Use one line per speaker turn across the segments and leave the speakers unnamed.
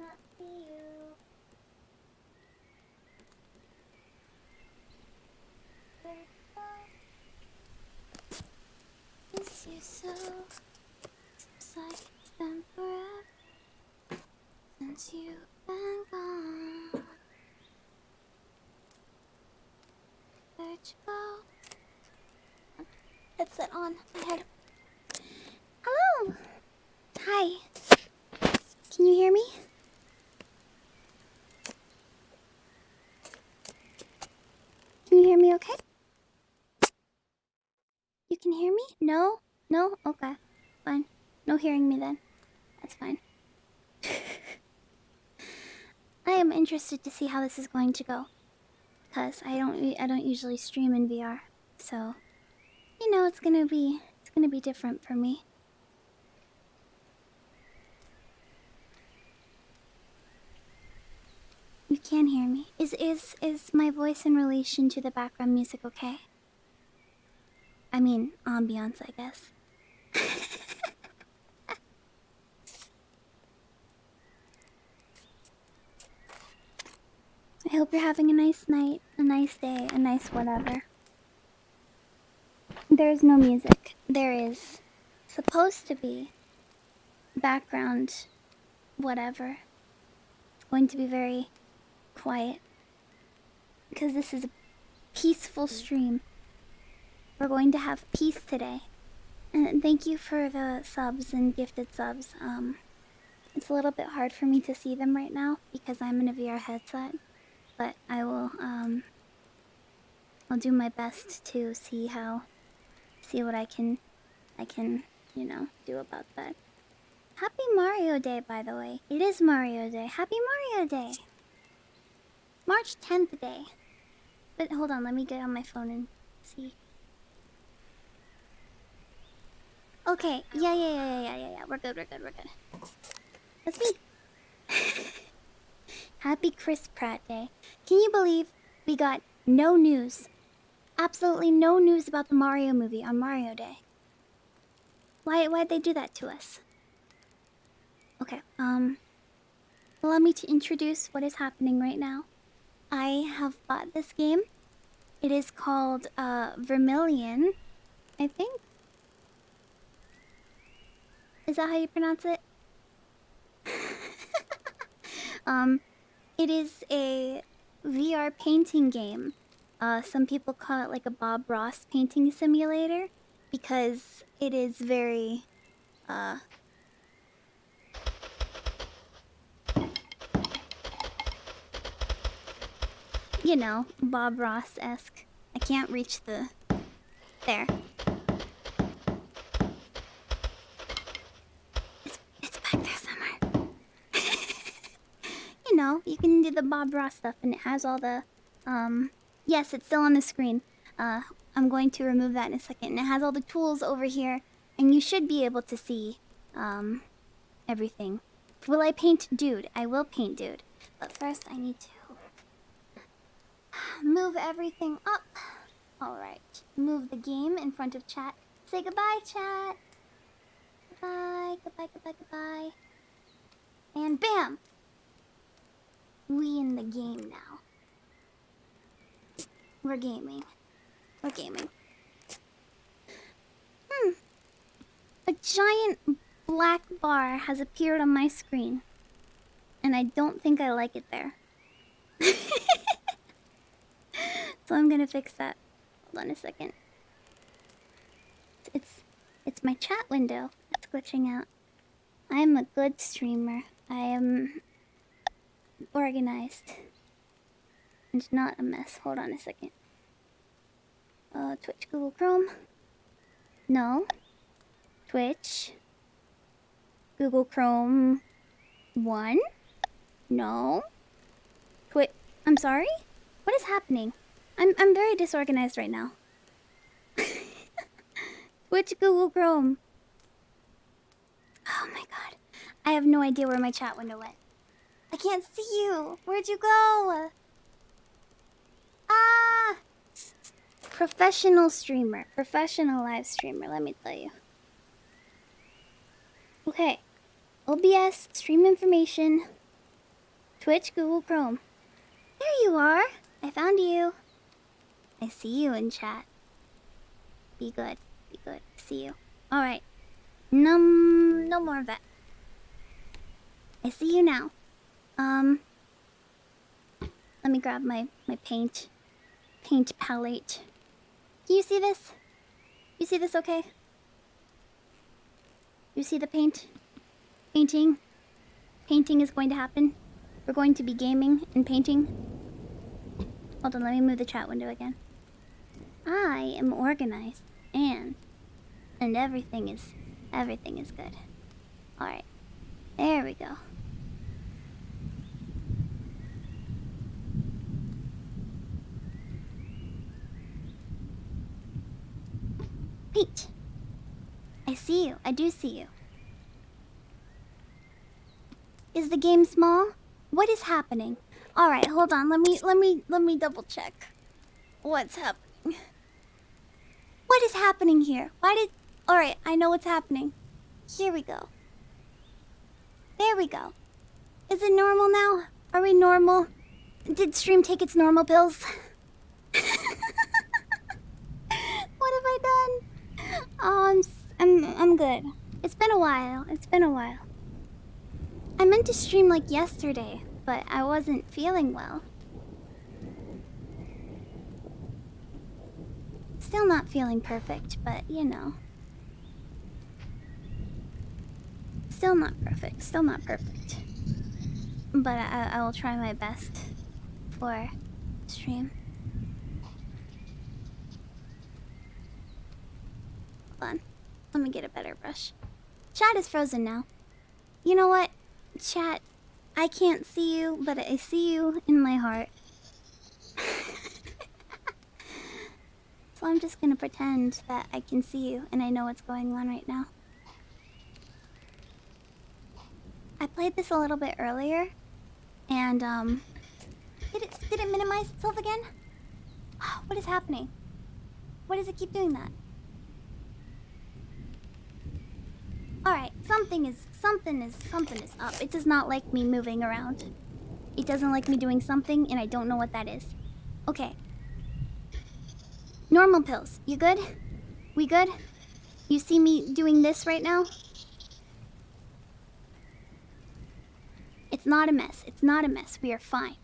not see you. Where'd you go? Miss you so. Seems like it's been forever since you've been gone. Where'd you go? Headset on my head. Hello! Hi. Can you hear me? Can you hear me okay? You can hear me? No? No? Okay. Fine. No hearing me then. That's fine. I am interested to see how this is going to go. Because I don't usually stream in VR. So, you know, it's gonna be different for me. You can hear me. Is my voice in relation to the background music okay? I mean, ambiance, I guess. I hope you're having a nice night, a nice day, a nice whatever. There's no music. There is supposed to be background whatever. It's going to be very quiet because this is a peaceful stream. We're going to have peace today. And thank you for the subs and gifted subs. It's a little bit hard for me to see them right now because I'm in a VR headset, but I will I'll do my best to see what I can, you know, do about that. Happy Mario Day, by the way. It is Mario Day. Happy Mario Day. March 10th day. But hold on, let me get on my phone and see. Okay, yeah. We're good. That's me. Happy Chris Pratt Day. Can you believe we got no news? Absolutely no news about the Mario movie on Mario Day. Why'd they do that to us? Okay, allow me to introduce what is happening right now. I have bought this game. It is called, Vermilion, I think? Is that how you pronounce it? It is a VR painting game. Some people call it like a Bob Ross painting simulator because it is very, you know, Bob Ross-esque. I can't reach the... There. It's back there somewhere. You know, you can do the Bob Ross stuff and it has all the, yes, it's still on the screen. I'm going to remove that in a second. And it has all the tools over here and you should be able to see, everything. Will I paint Dude? I will paint Dude. But first I need to move everything up. Alright. Move the game in front of chat. Say goodbye, chat. Goodbye. And bam! We in the game now. We're gaming. A giant black bar has appeared on my screen. And I don't think I like it there. So I'm gonna fix that. Hold on a second. It's my chat window that's glitching out. I'm a good streamer. I am organized. And not a mess. Hold on a second. Twitch, Google Chrome. No. Twitch. Google Chrome 1. No. I'm sorry? What is happening? I'm very disorganized right now. Twitch, Google Chrome. Oh my god. I have no idea where my chat window went. I can't see you. Where'd you go? Ah! Professional streamer. Professional live streamer, let me tell you. Okay. OBS, stream information. Twitch, Google Chrome. There you are. I found you. I see you in chat. Be good. Be good. See you. Alright. No more of that. I see you now. Let me grab my paint palette. Do you see this? You see this okay? You see the paint? Painting? Painting is going to happen. We're going to be gaming and painting. Hold on, let me move the chat window again. I am organized and everything is good. Alright. There we go. Paint. I see you. I do see you. Is the game small? What is happening? All right, hold on. Let me double check. What's happening? What is happening here? All right, I know what's happening. Here we go. There we go. Is it normal now? Are we normal? Did stream take its normal pills? What have I done? Oh, I'm good. It's been a while. It's been a while. I meant to stream like yesterday, but I wasn't feeling well. Still not feeling perfect, but you know. Still not perfect. Still not perfect. But I will try my best for stream. Hold on. Let me get a better brush. Chat is frozen now. You know what? Chat, I can't see you, but I see you in my heart. So I'm just gonna pretend that I can see you and I know what's going on right now. I played this a little bit earlier, and did it minimize itself again? What is happening? Why does it keep doing that? Alright, something is up. It does not like me moving around. It doesn't like me doing something, and I don't know what that is. Okay. Normal pills. You good? We good? You see me doing this right now? It's not a mess. It's not a mess. We are fine.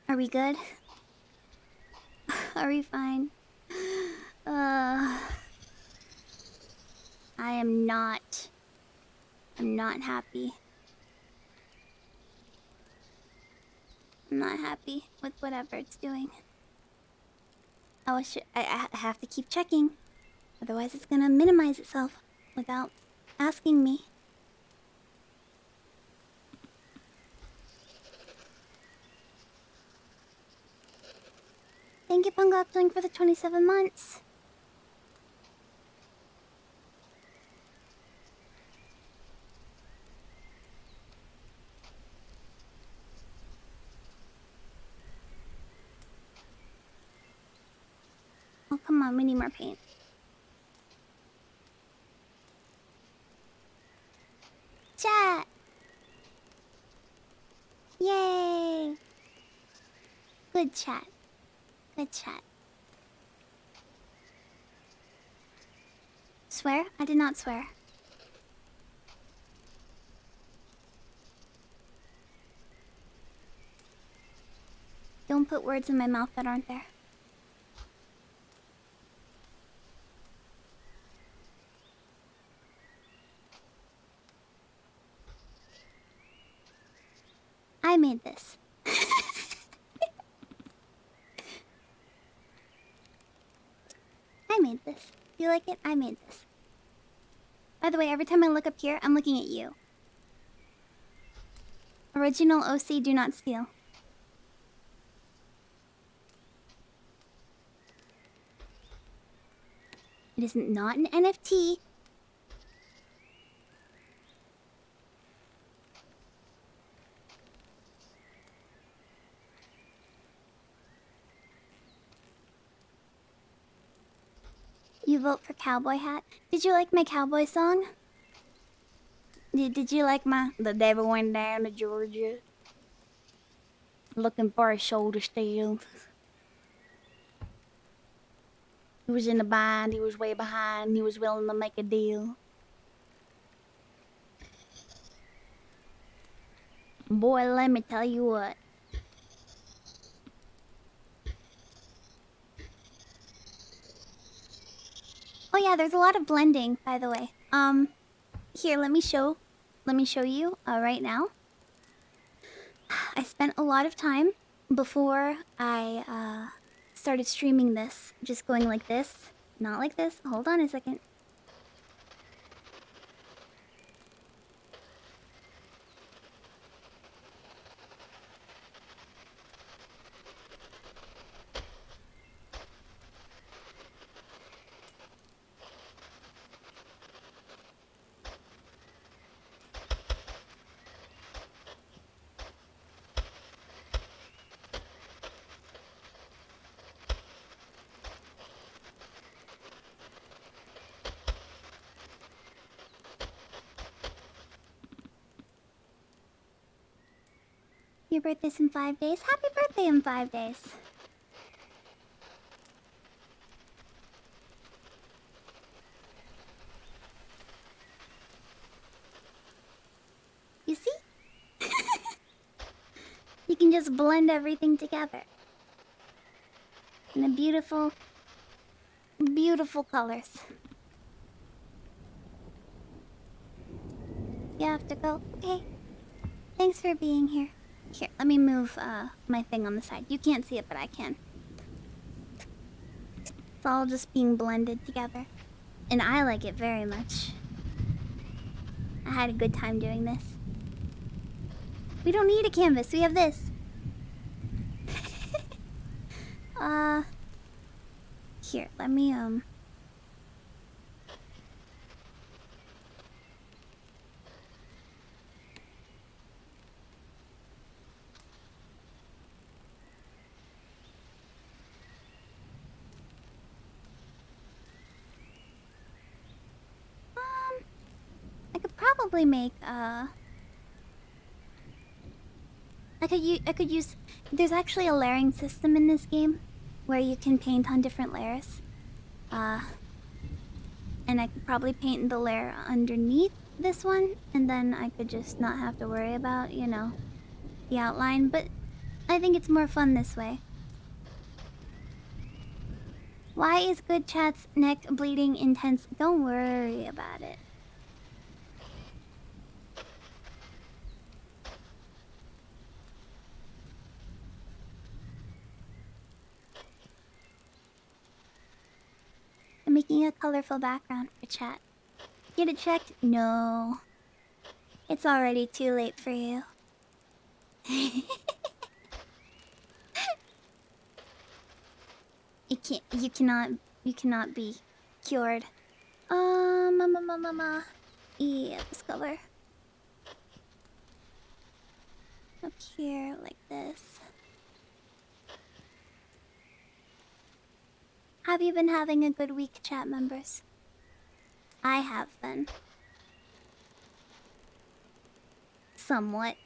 Are we good? Are we fine? I'm not happy. I'm not happy with whatever it's doing. I have to keep checking. Otherwise it's gonna minimize itself without asking me. Thank you, Pungokling, for the 27 months. Oh, come on, we need more paint. Chat! Yay! Good chat. Good chat. Swear? I did not swear. Don't put words in my mouth that aren't there. I made this. I made this. You like it? I made this. By the way, every time I look up here, I'm looking at you. Original OC, do not steal. It is not an NFT. vote for cowboy hat. Did you like my cowboy song? Did you like my The Devil Went Down to Georgia? Looking for a shoulder steel. He was in a bind, he was way behind, he was willing to make a deal. Boy, let me tell you what. Oh yeah, there's a lot of blending, by the way. Here, let me show you right now. I spent a lot of time before I started streaming this, just going like this, not like this. Hold on a second. Your birthday's in 5 days. Happy birthday in 5 days. You see? You can just blend everything together. In the beautiful, beautiful colors. You have to go. Okay. Thanks for being here. Here, let me move my thing on the side. You can't see it, but I can. It's all just being blended together. And I like it very much. I had a good time doing this. We don't need a canvas, we have this. Here, let me, I could probably make, I could use... There's actually a layering system in this game where you can paint on different layers. And I could probably paint the layer underneath this one, and then I could just not have to worry about, you know, the outline, but I think it's more fun this way. Why is Good Chat's neck bleeding intense? Don't worry about it. I'm making a colorful background for chat. Get it checked? No. It's already too late for you. You cannot be cured. Yeah, discover. Up here, like this. Have you been having a good week, chat members? I have been. Somewhat.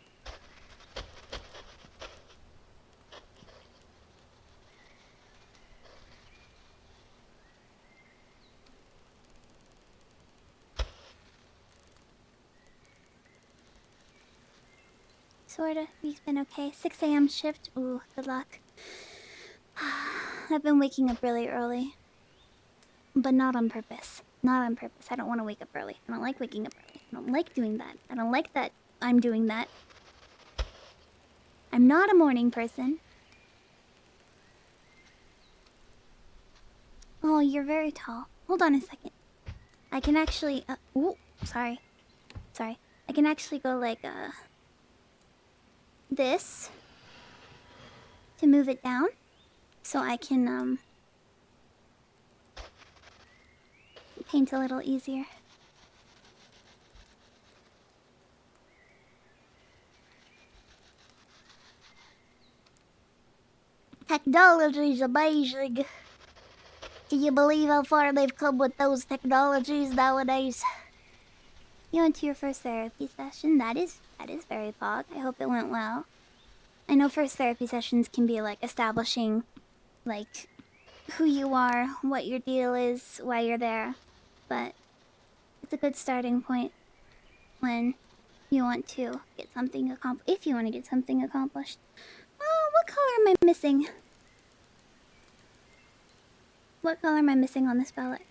Sorta. We've been okay. 6 a.m. shift. Ooh, good luck. I've been waking up really early. But not on purpose. Not on purpose. I don't want to wake up early. I don't like waking up early. I don't like doing that. I don't like that I'm doing that. I'm not a morning person. Oh, you're very tall. Hold on a second. I can actually... ooh, sorry. Sorry. I can actually go like, this. To move it down. So I can, paint a little easier. Technology is amazing. Can you believe how far they've come with those technologies nowadays? You went to your first therapy session. That is very pog. I hope it went well. I know first therapy sessions can be like establishing like who you are, what your deal is, why you're there. But it's a good starting point when you want to get something accomplished. If you want to get something accomplished. Oh, what color am I missing? What color am I missing on this palette?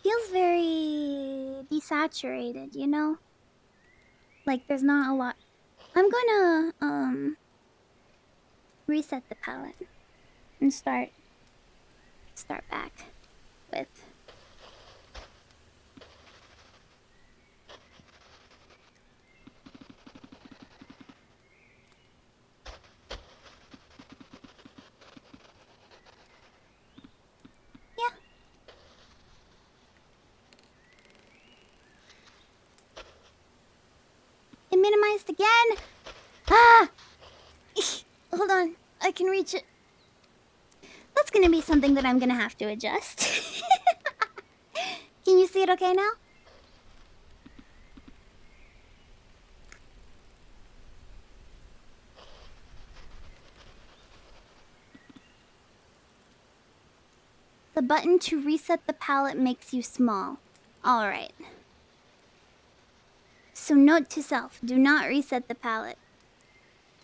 Feels very desaturated, you know? Like there's not a lot. I'm gonna reset the palette and start back with yeah. It minimized again. Ah! Hold on. I can reach it. That's gonna be something that I'm gonna have to adjust. Can you see it okay now? The button to reset the palette makes you small. Alright. So note to self, do not reset the palette.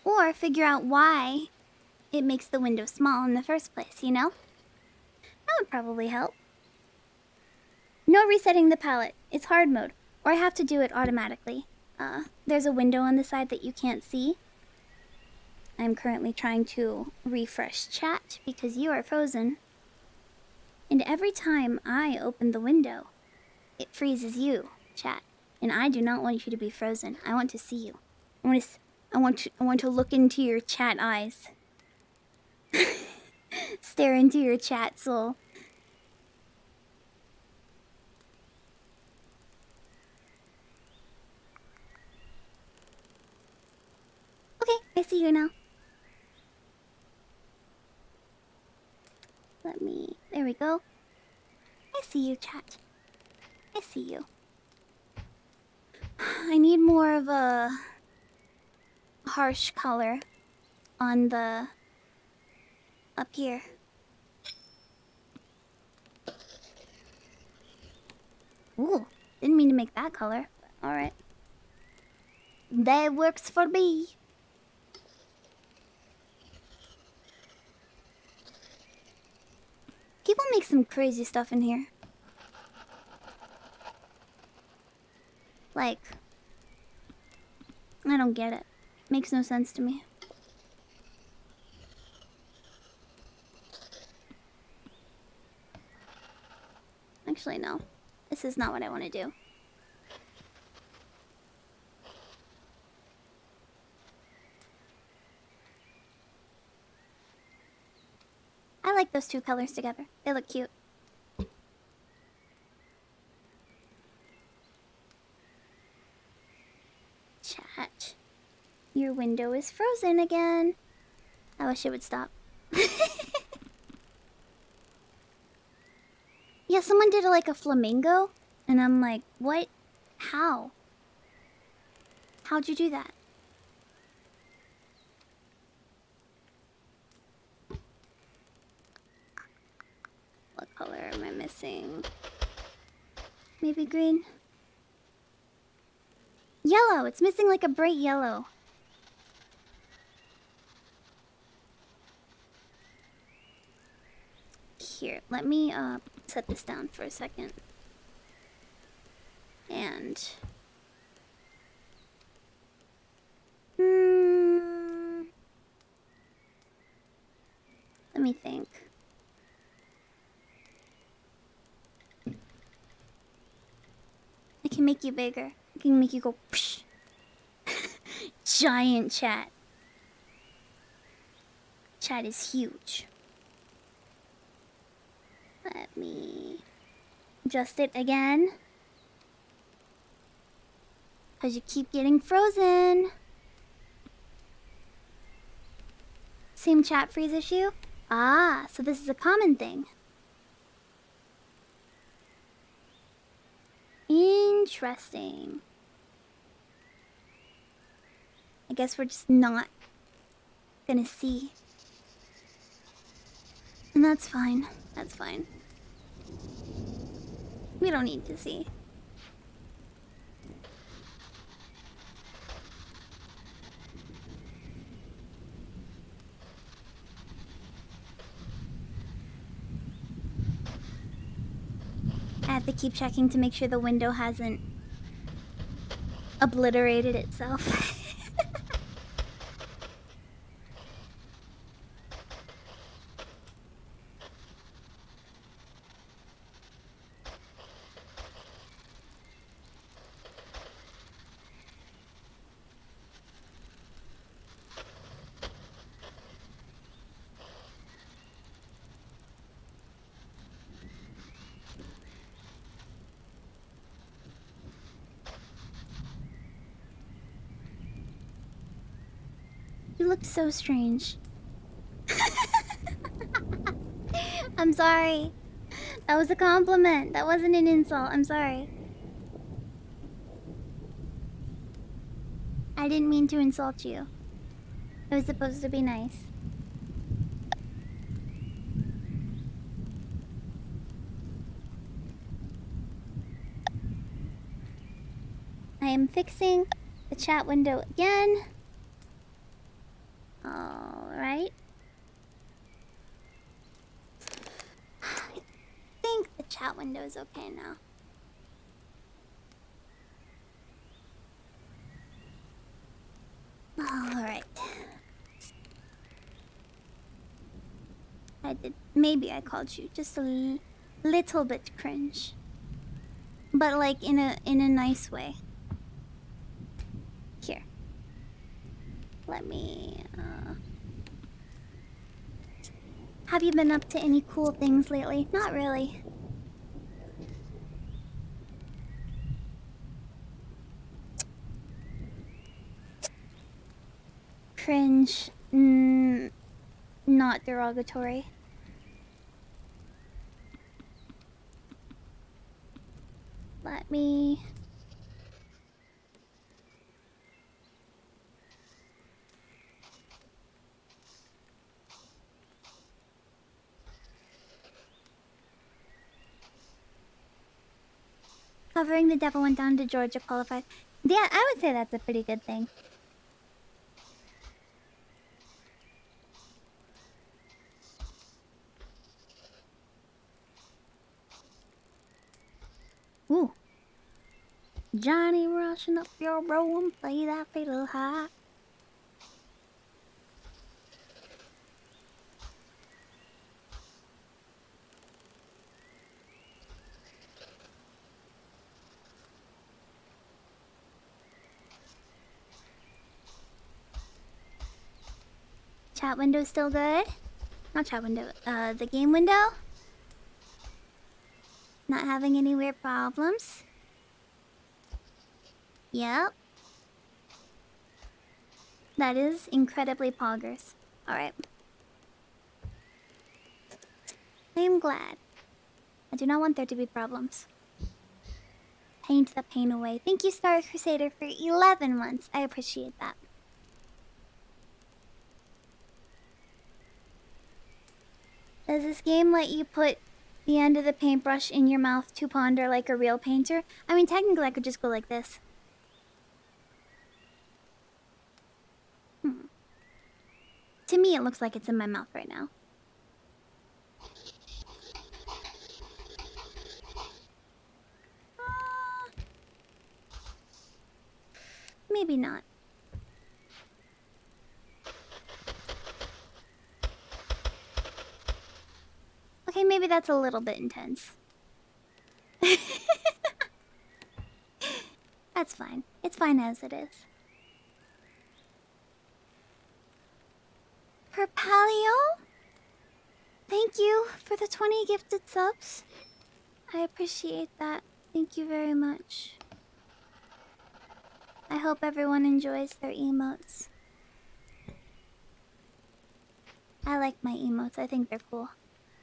Or figure out why it makes the window small in the first place, you know? That would probably help. No resetting the palette. It's hard mode. Or I have to do it automatically. There's a window on the side that you can't see. I'm currently trying to refresh chat because you are frozen. And every time I open the window, it freezes you, chat. And I do not want you to be frozen. I want to see you. I want to look into your chat eyes. Stare into your chat soul. Okay, I see you now. There we go. I see you, chat. I see you. I need more of a harsh color on the up here. Ooh, didn't mean to make that color. Alright. That works for me. People make some crazy stuff in here. Like, I don't get it. Makes no sense to me. Actually, no. This is not what I want to do. I like those two colors together. They look cute. Chat. Your window is frozen again. I wish it would stop. Yeah, someone did like a flamingo. And I'm like, what? How? How'd you do that? What color am I missing? Maybe green? Yellow! It's missing like a bright yellow. Here, let me set this down for a second. And... let me think. I can make you bigger. I can make you go psh. Giant chat. Chat is huge. Let me adjust it again. Because you keep getting frozen. Same chat freeze issue? Ah, so this is a common thing. Interesting. I guess we're just not gonna see. And that's fine. That's fine. We don't need to see. I have to keep checking to make sure the window hasn't obliterated itself. You looked so strange. I'm sorry. That was a compliment. That wasn't an insult. I'm sorry. I didn't mean to insult you. It was supposed to be nice. I am fixing the chat window again. Alright. I think the chat window is okay now. Alright. Maybe I called you just a little bit cringe. But like in a nice way. Here. Let me, Have you been up to any cool things lately? Not really. Cringe. Not derogatory. Let me... Covering the devil went down to Georgia qualified. Yeah, I would say that's a pretty good thing. Ooh. Johnny rushing up your row and play that fatal high. Chat window still good? Not chat window, the game window? Not having any weird problems? Yep. That is incredibly poggers. Alright. I am glad. I do not want there to be problems. Paint the pain away. Thank you, Star Crusader, for 11 months. I appreciate that. Does this game let you put the end of the paintbrush in your mouth to ponder like a real painter? I mean, technically I could just go like this. To me, it looks like it's in my mouth right now. Maybe not. Okay, maybe that's a little bit intense. That's fine. It's fine as it is. Perpalio? Thank you for the 20 gifted subs. I appreciate that. Thank you very much. I hope everyone enjoys their emotes. I like my emotes. I think they're cool.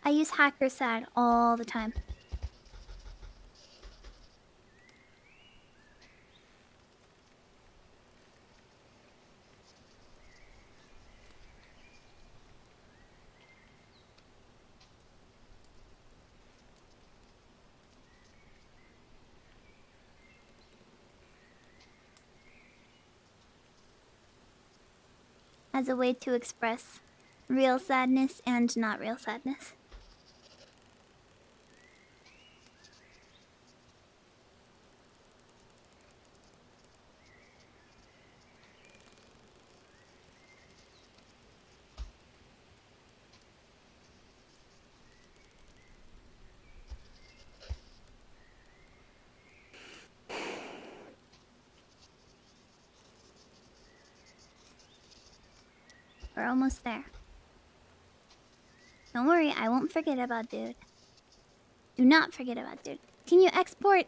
I use Hacker Sad all the time. As a way to express real sadness and not real sadness. We're almost there. Don't worry, I won't forget about dude. Do not forget about dude. Can you export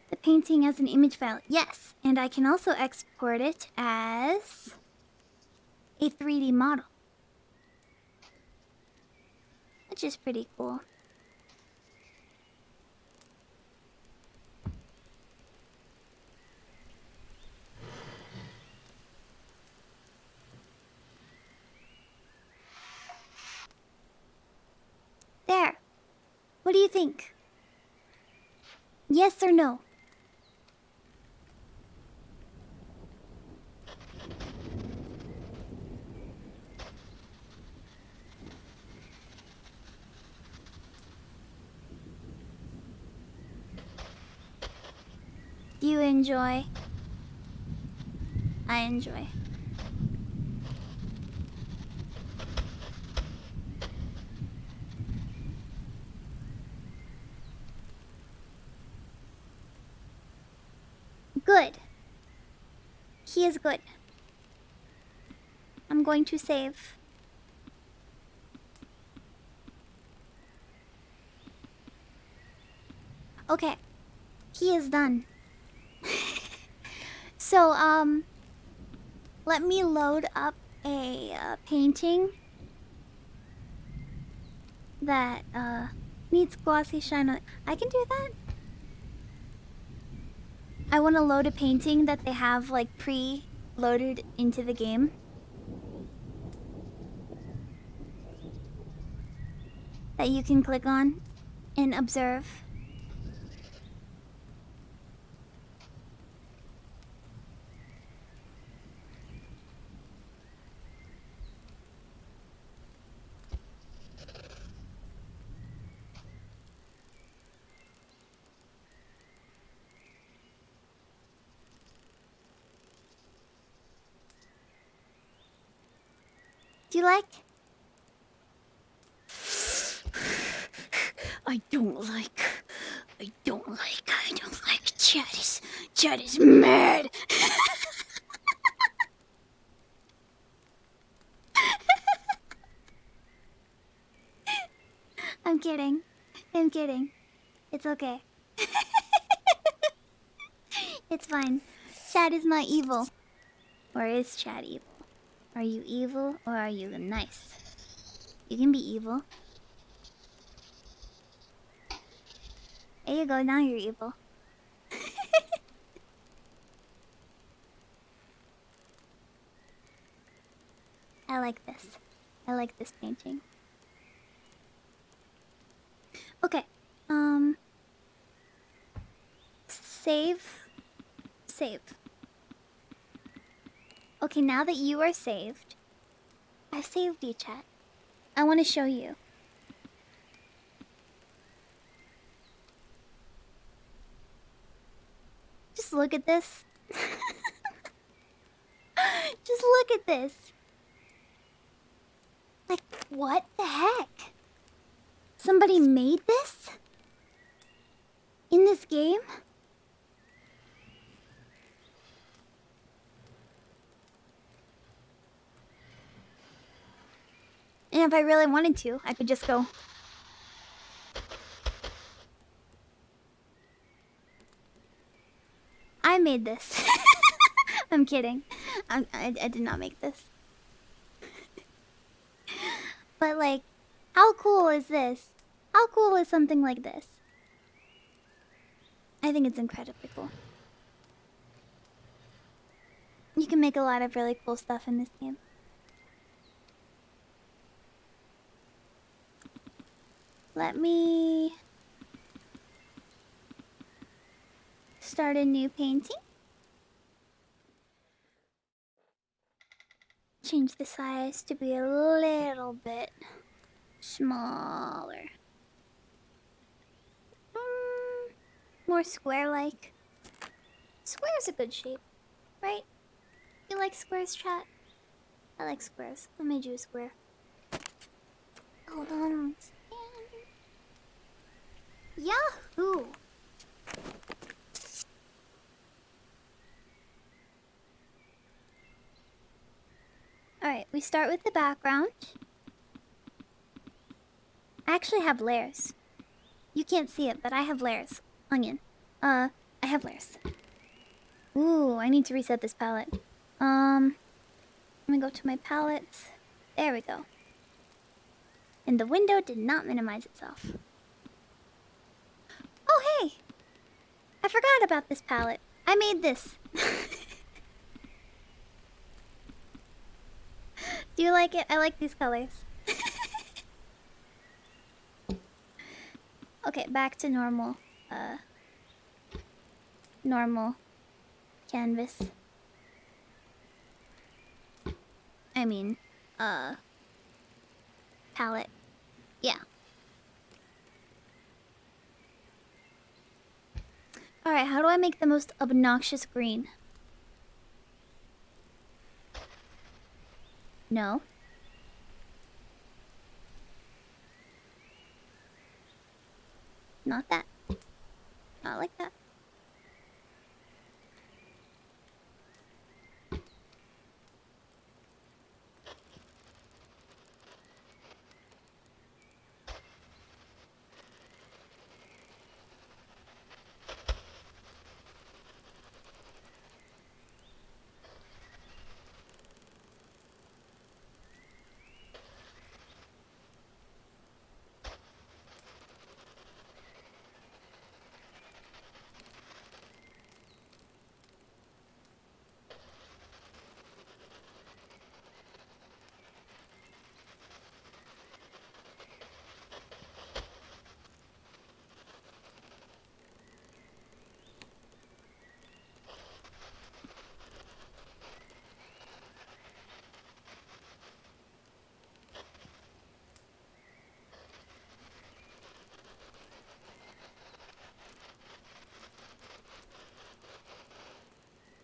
the painting as an image file? Yes, and I can also export it as a 3D model. Which is pretty cool. There. What do you think? Yes or no? Do you enjoy? I enjoy. Good. He is good. I'm going to save. Okay. He is done. So, let me load up a painting that needs glossy shine on it. I can do that. I want to load a painting that they have like pre-loaded into the game. That you can click on and observe. Do you like? I don't like. Chad is mad. I'm kidding. I'm kidding. It's okay. It's fine. Chad is not evil. Or is Chad evil? Are you evil or are you nice? You can be evil. There you go, now you're evil. I like this. I like this painting. Okay. Save. Save. Okay, now that you are saved, I've saved you, chat. I want to show you. Just look at this. Just look at this. Like, what the heck? Somebody made this? In this game? And if I really wanted to, I could just go... I made this. I'm kidding. I did not make this. But like, how cool is this? How cool is something like this? I think it's incredibly cool. You can make a lot of really cool stuff in this game. Let me start a new painting. Change the size to be a little bit smaller. More square-like. Square's a good shape, right? You like squares, chat? I like squares. I made you a square. Hold on one second. Yahoo! Alright, we start with the background. I actually have layers. You can't see it, but I have layers. Onion. I have layers. Ooh, I need to reset this palette. Let me go to my palettes. There we go. And the window did not minimize itself. Oh, hey! I forgot about this palette. I made this. Do you like it? I like these colors. Okay, back to normal. Normal canvas. I mean, palette. Yeah. Alright, how do I make the most obnoxious green? No. Not that. Not like that.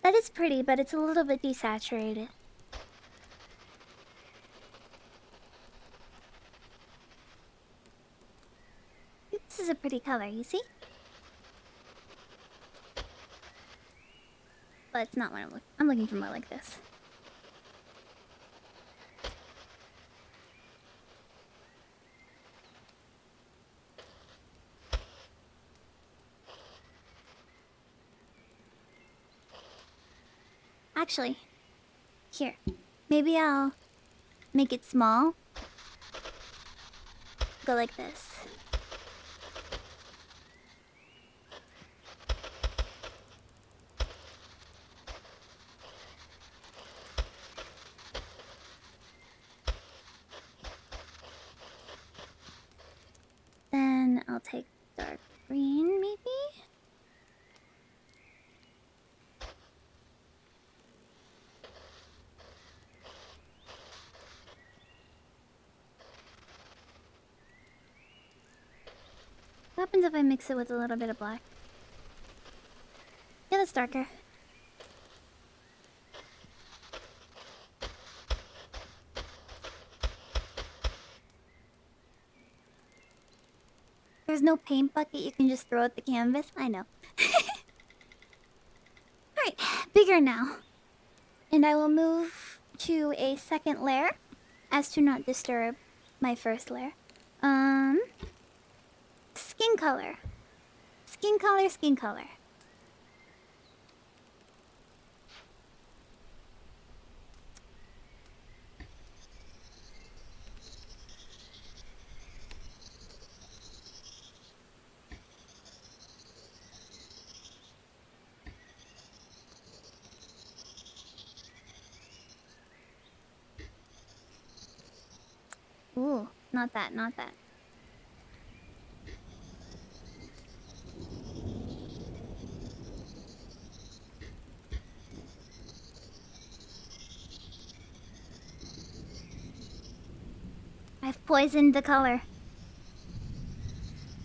That is pretty, but it's a little bit desaturated. This is a pretty color, you see? But it's not what I'm looking. I'm looking for more like this. Actually, here. Maybe I'll make it small. Go like this. Then I'll take dark green, maybe? What happens if I mix it with a little bit of black? Yeah, that's darker. There's no paint bucket you can just throw at the canvas? I know. Alright, bigger now. And I will move to a second layer as to not disturb my first layer. Skin color. Skin color, skin color. Ooh, not that, not that. I've poisoned the color.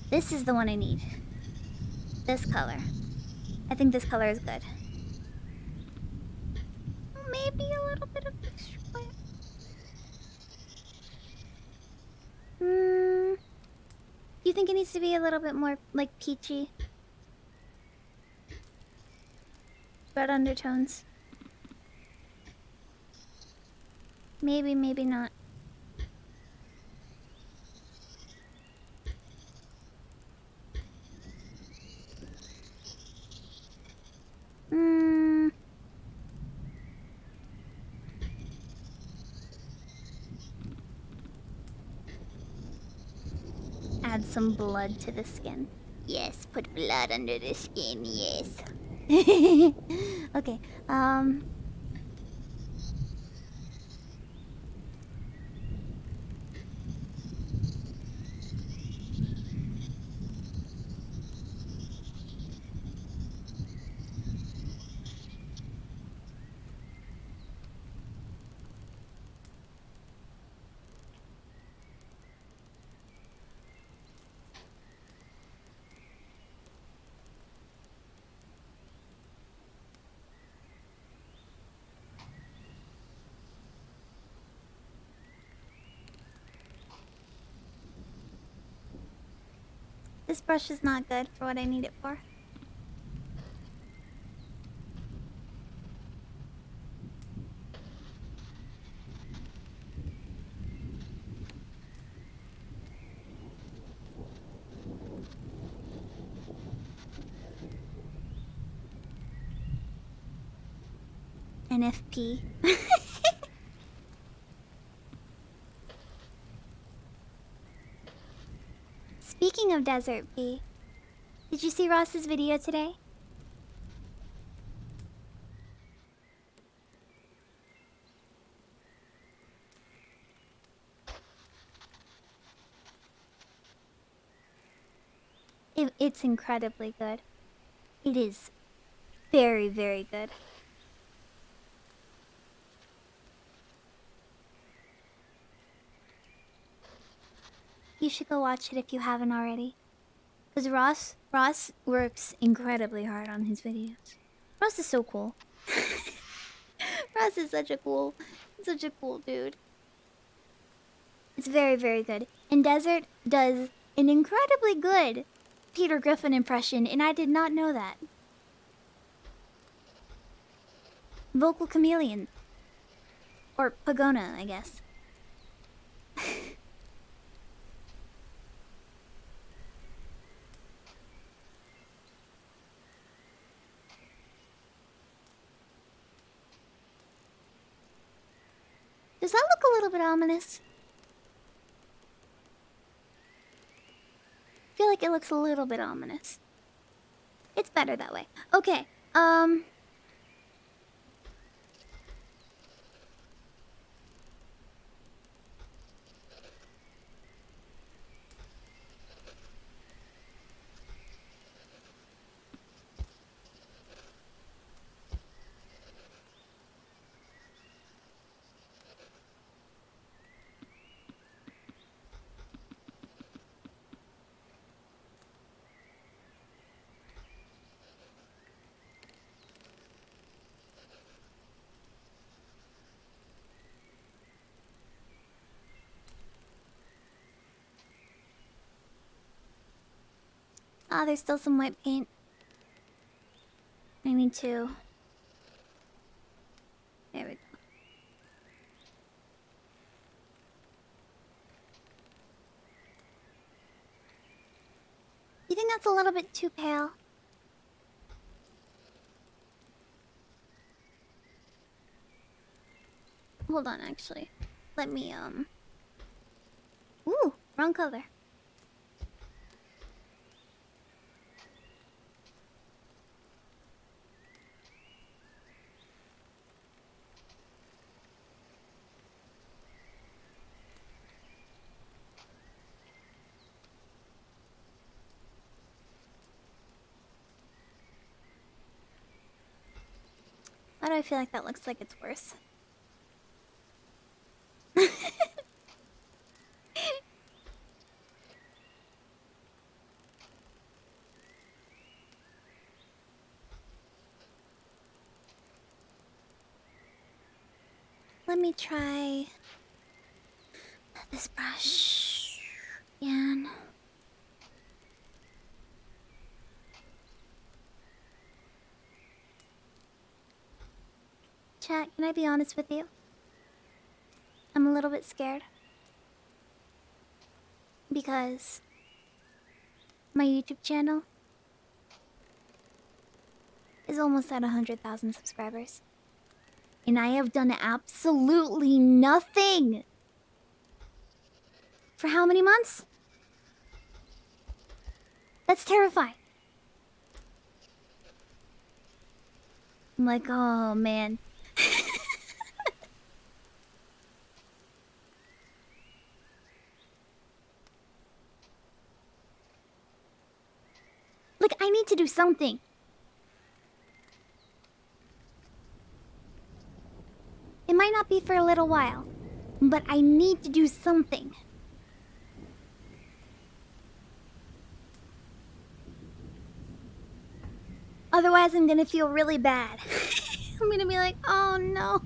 This is the one I need. This color. I think this color is good. Maybe a little bit of extra white. Do you think it needs to be a little bit more, like, peachy? Red undertones. Maybe, maybe not. Add some blood to the skin. Yes, put blood under the skin, yes. Okay, this brush is not good for what I need it for. NFP. Speaking of Desert P, did you see Ross's video today? It's incredibly good. It is very, very good. You should go watch it if you haven't already. Because Ross works incredibly hard on his videos. Ross is so cool. Ross is such a cool dude. It's very, very good. And Desert does an incredibly good Peter Griffin impression, and I did not know that. Vocal chameleon. Or Pagona, I guess. Does that look a little bit ominous? I feel like it looks a little bit ominous. It's better that way. Okay, there's still some white paint. I need to... There we go. You think that's a little bit too pale? Hold on, actually. Let me, Ooh, wrong color. Why do I feel like that looks like it's worse? Let me try this brush again. Chat, can I be honest with you? I'm a little bit scared. Because my YouTube channel is almost at 100,000 subscribers. And I have done absolutely nothing! For how many months? That's terrifying. I'm like, oh man. Like, I need to do something. It might not be for a little while, but I need to do something. Otherwise, I'm gonna feel really bad. I'm gonna be like, oh no.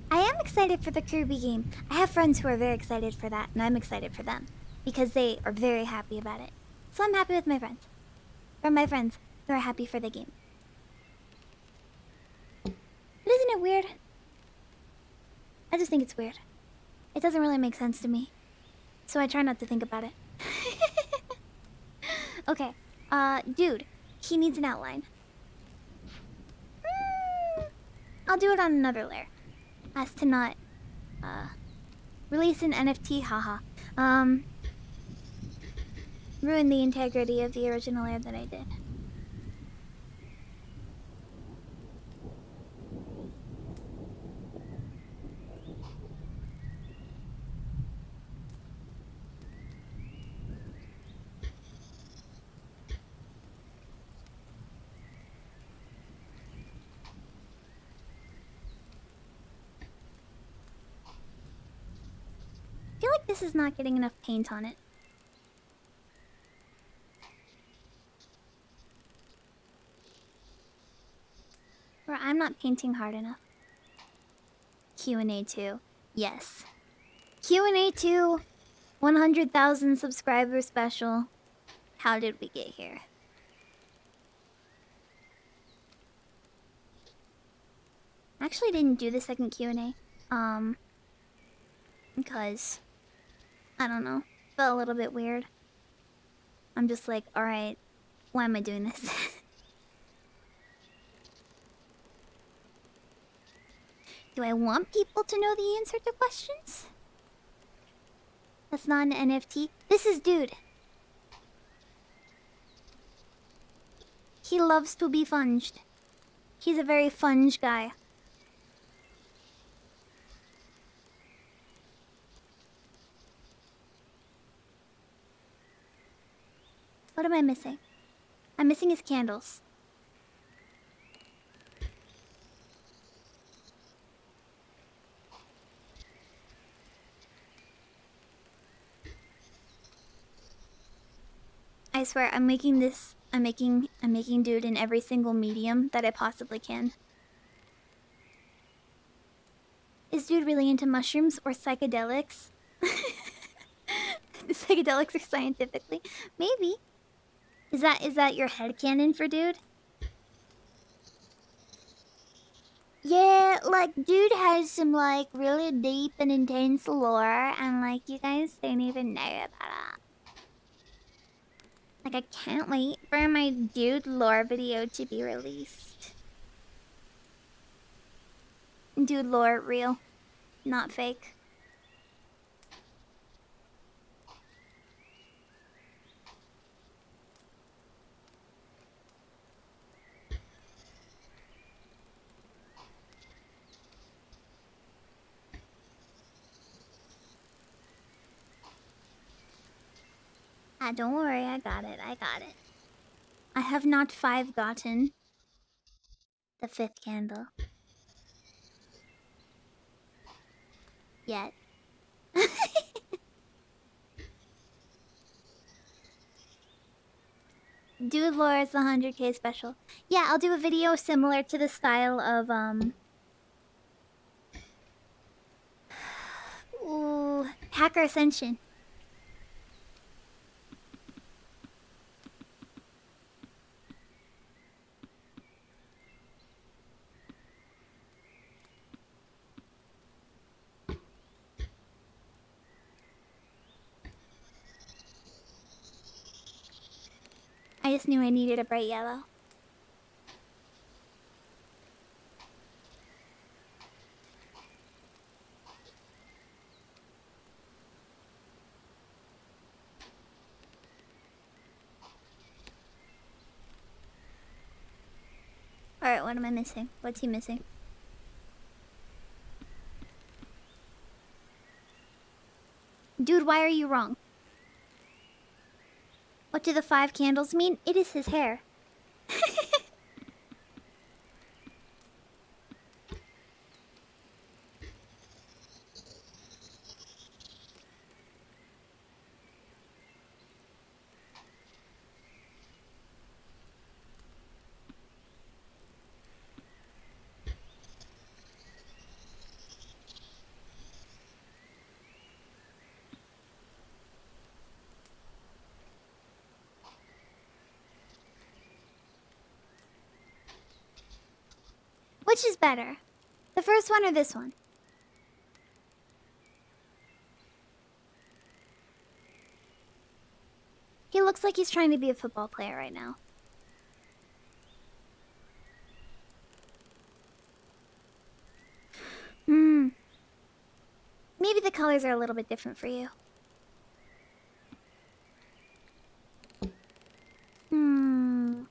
I am excited for the Kirby game. I have friends who are very excited for that, and I'm excited for them. Because they are very happy about it. So I'm happy with my friends. Or my friends who are happy for the game. But isn't it weird? I just think it's weird. It doesn't really make sense to me. So I try not to think about it. Okay, dude, he needs an outline. I'll do it on another layer. As to not, release an NFT, haha. Ruin the integrity of the original layer that I did. I feel like this is not getting enough paint on it. Or I'm not painting hard enough. Q&A 2. Yes. Q&A 2. 100,000 subscriber special. How did we get here? I actually didn't do the second Q&A. Because I don't know. Felt a little bit weird. I'm just like, alright, why am I doing this? Do I want people to know the answer to questions? That's not an NFT. This is dude. He loves to be funged. He's a very funge guy. What am I missing? I'm missing his candles. I swear, I'm making dude in every single medium that I possibly can. Is dude really into mushrooms or psychedelics? Psychedelics are scientifically? Maybe. Is that your headcanon for dude? Yeah, like dude has some like really deep and intense lore, and like you guys don't even know about it. Like I can't wait for my dude lore video to be released. Dude lore real, not fake. Ah, don't worry, I got it. I have not gotten the 5th candle yet. Dude Lore is the 100k special. Yeah, I'll do a video similar to the style of ooh, Hacker Ascension. I just knew I needed a bright yellow. Alright, what am I missing? What's he missing? Dude, why are you wrong? What do the 5 candles mean? It is his hair. Which is better? The first one or this one? He looks like he's trying to be a football player right now. Hmm. Maybe the colors are a little bit different for you. Hmm.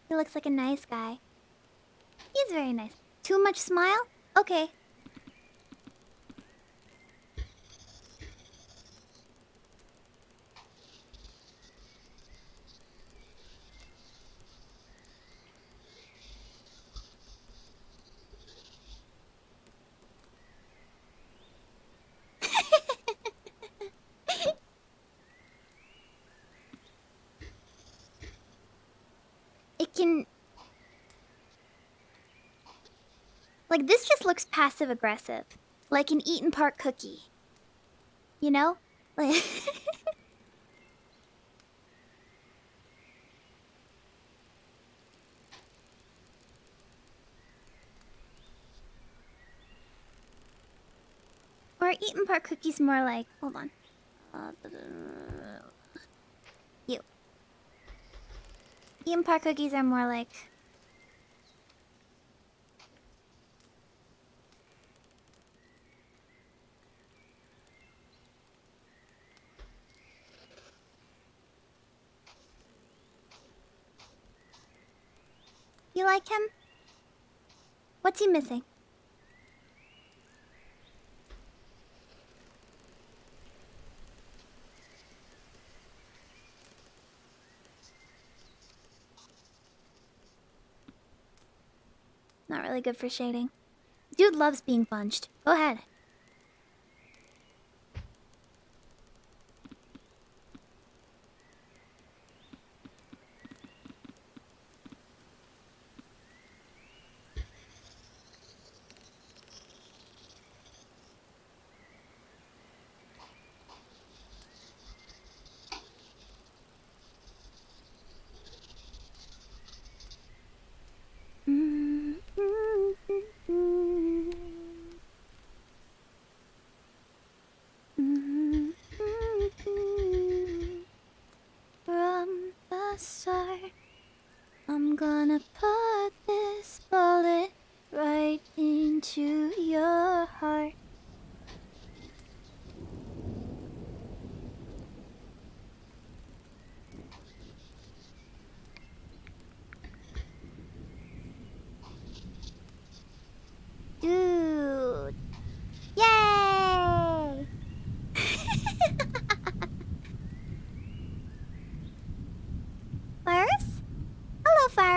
He looks like a nice guy. He's very nice. Too much smile? Okay. It can... Like, this just looks passive-aggressive. Like an Eaton Park cookie. You know? Like... Or Eaton Park cookies more like... Hold on. You. Eaton Park cookies are more like... You like him? What's he missing? Not really good for shading. Dude loves being punched. Go ahead. From the start, I'm gonna put this bullet right into your heart.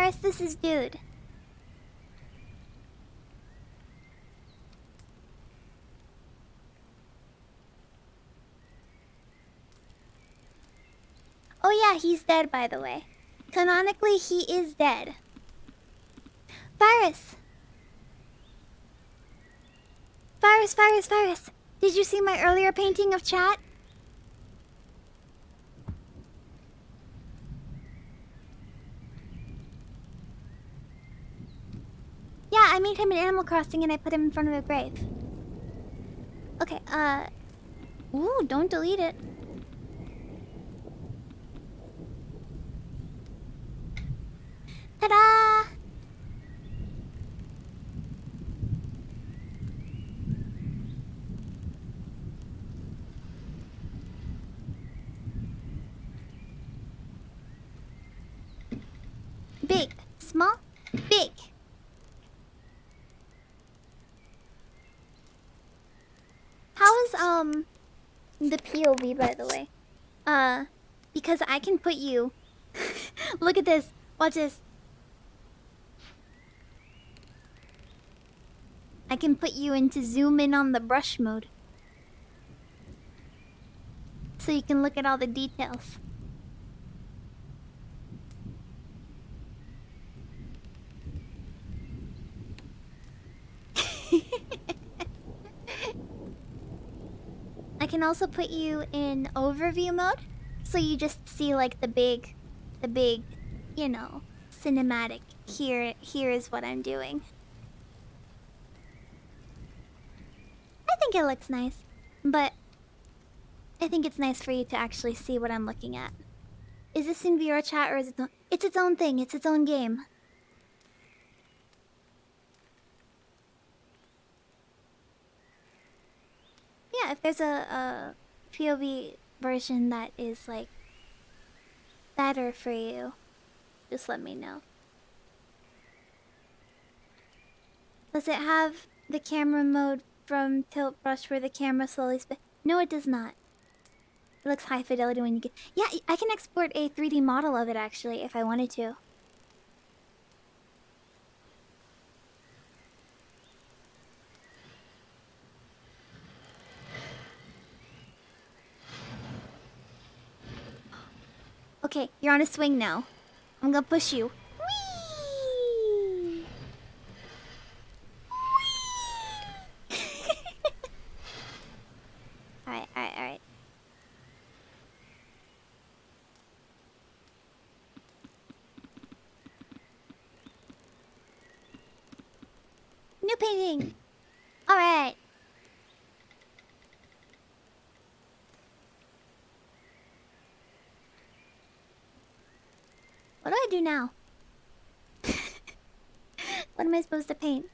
Varus, this is Dude. Oh yeah, he's dead, by the way. Canonically, he is dead. Varus! Varus! Did you see my earlier painting of Chat? Yeah, I made him in Animal Crossing and I put him in front of a grave. Okay, ooh, don't delete it. Ta-da! Big. Small? Big. How is, the POV, by the way? Because I can put you... Look at this. Watch this. I can put you into zoom in on the brush mode. So you can look at all the details. I can also put you in overview mode. So you just see like the big, you know, cinematic. Here is what I'm doing. I think it looks nice. But I think it's nice for you to actually see what I'm looking at. Is this in VR chat or is it... It's its own thing. It's its own game. Yeah, if there's a POV version that is like better for you, just let me know. Does it have the camera mode from Tilt Brush where the camera slowly spins? No, it does not. It looks high fidelity when you get... Yeah, I can export a 3D model of it actually if I wanted to. Okay, you're on a swing now. I'm gonna push you. Whee! Alright. New painting! Alright. What do I do now? What am I supposed to paint?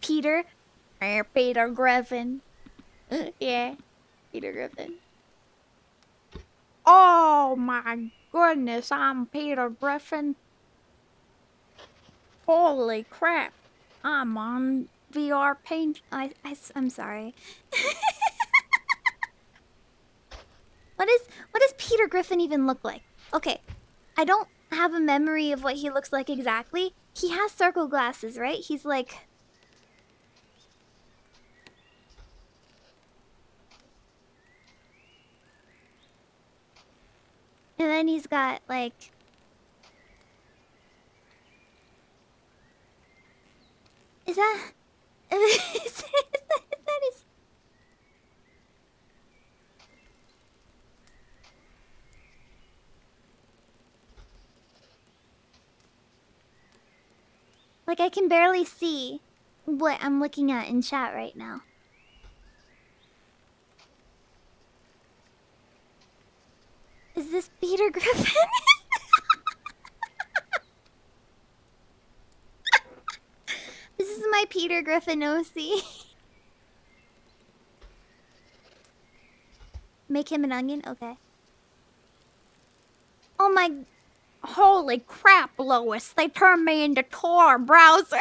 Peter? Peter Griffin. Yeah, Peter Griffin.
Oh my goodness, I'm Peter Griffin. Holy crap. I'm on VR paint.
I'm sorry. What does Peter Griffin even look like? Okay, I don't have a memory of what he looks like exactly. He has circle glasses, right? He's like... And then he's got like... Is that... is that his... Like, I can barely see what I'm looking at in chat right now. Is this Peter Griffin? This is my Peter Griffin OC. Make him an onion? Okay.
Oh my... Holy crap, Lois. They turned me into Tor browser.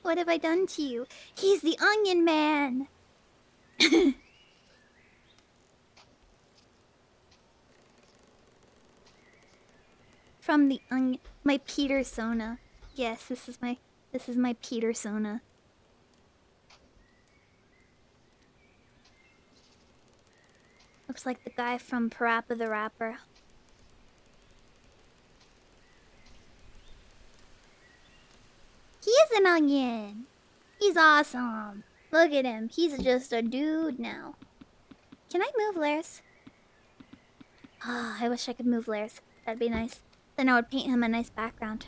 What have I done to you? He's the Onion Man! From the Onion... My Petersona. Yes, this is my Petersona. Looks like the guy from Parappa the Rapper. He is an onion! He's awesome! Look at him, he's just a dude now. Can I move Lairs? Ah, I wish I could move Lairs. That'd be nice. Then I would paint him a nice background.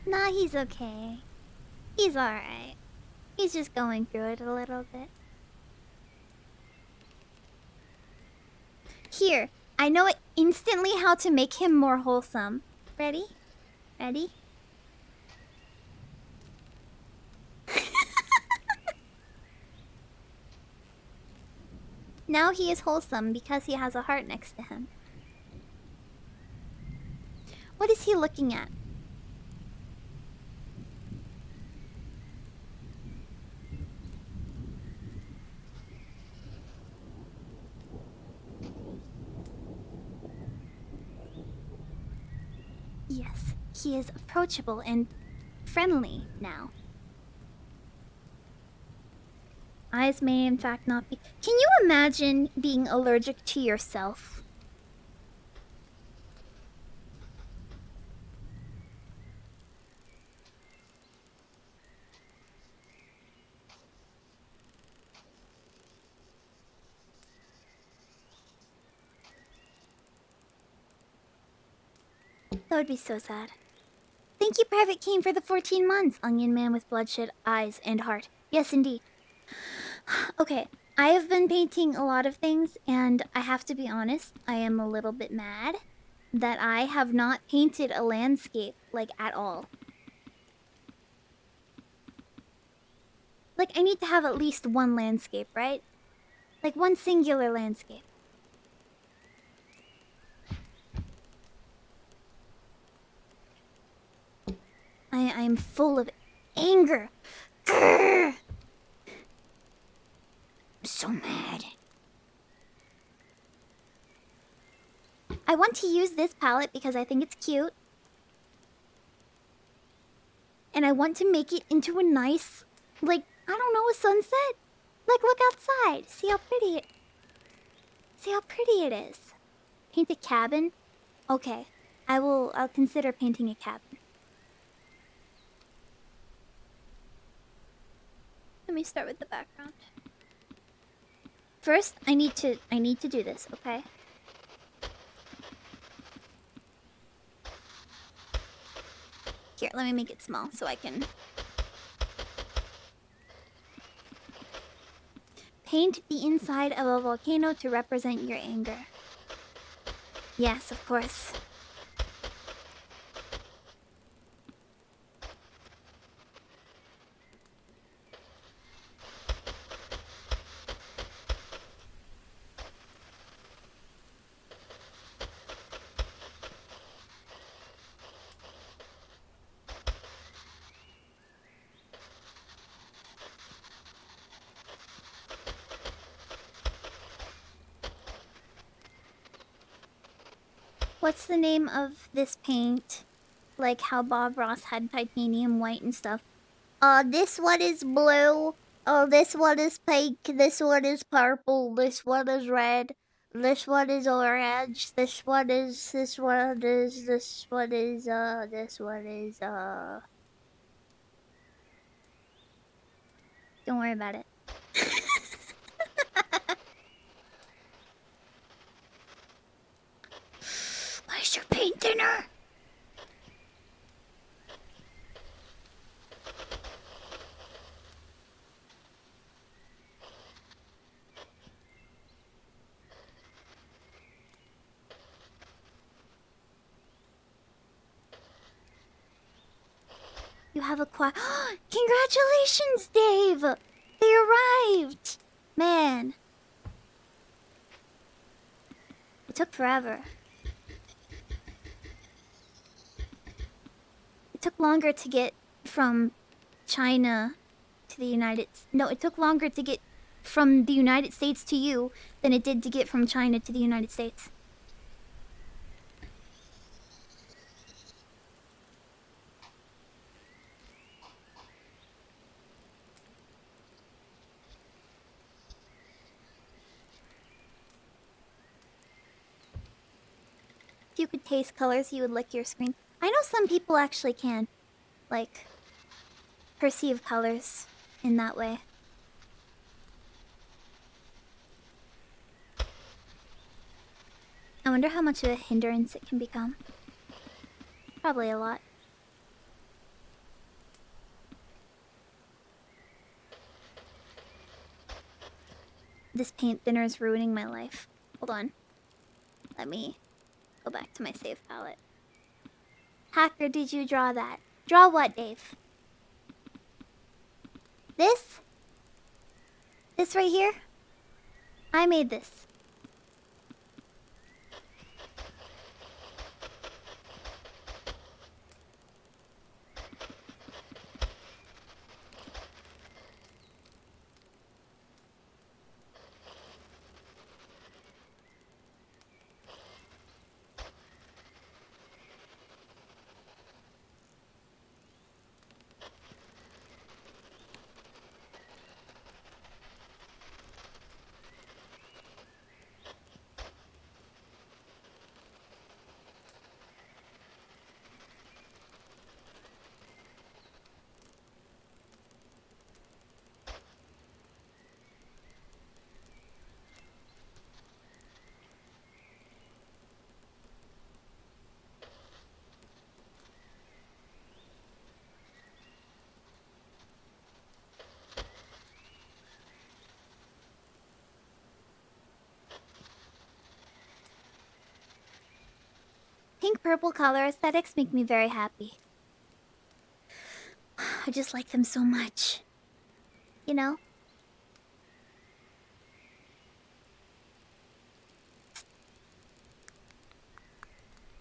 Nah, he's okay. He's alright. He's just going through it a little bit. Here, I know instantly how to make him more wholesome. Ready? Ready? Now he is wholesome because he has a heart next to him. What is he looking at? Yes, he is approachable and friendly now. Eyes may in fact not be... Can you imagine being allergic to yourself? That would be so sad. Thank you, Private Kane, for the 14 months. Onion Man with bloodshot eyes and heart. Yes, indeed. Okay, I have been painting a lot of things, and I have to be honest, I am a little bit mad that I have not painted a landscape, like, at all. Like, I need to have at least one landscape, right? Like, one singular landscape. I'm full of anger. Grrr! I'm so mad. I want to use this palette because I think it's cute. And I want to make it into a nice, like, I don't know, a sunset. Like, look outside. See how pretty it is. Paint a cabin? Okay. I'll consider painting a cabin. Let me start with the background. First, I need to do this, okay? Here, let me make it small so I can paint the inside of a volcano to represent your anger. Yes, of course. What's the name of this paint? Like how Bob Ross had titanium white and stuff. This one is blue. This one is pink. This one is purple. This one is red. This one is orange. This one is. Don't worry about it. Where's your paint thinner? You have a quiet. Congratulations, Dave! They arrived! Man. It took forever. It took longer to get from China to the United States. No, it took longer to get from the United States to you than it did to get from China to the United States. If you could taste colors, you would lick your screen. I know some people actually can, like, perceive colors in that way. I wonder how much of a hindrance it can become. Probably a lot. This paint thinner is ruining my life. Hold on. Let me go back to my save palette. Hacker, did you draw that? Draw what, Dave? This? This right here? I made this. Pink-purple color aesthetics make me very happy. I just like them so much. You know?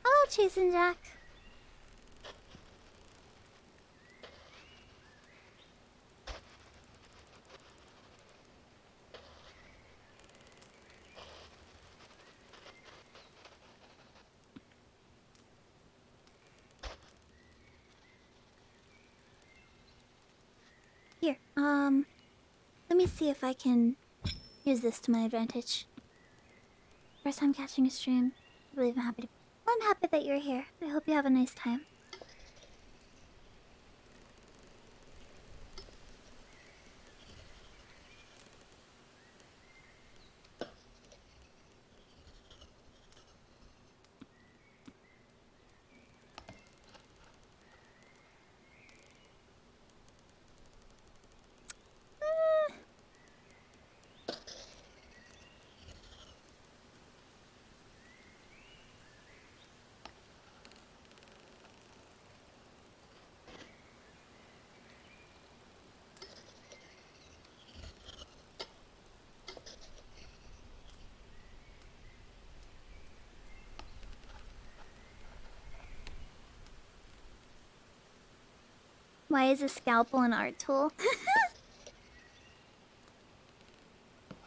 Hello, Chase and Jack. Here, let me see if I can use this to my advantage. First time catching a stream. I believe I'm happy to. Well, I'm happy that you're here. I hope you have a nice time. Why is a scalpel an art tool?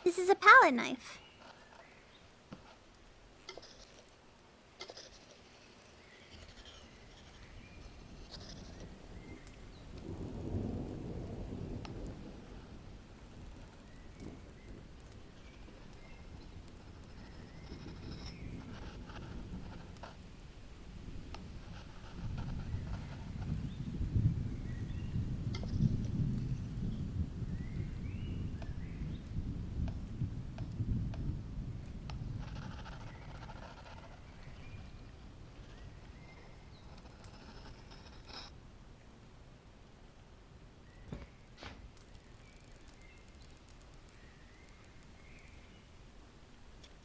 This is a palette knife.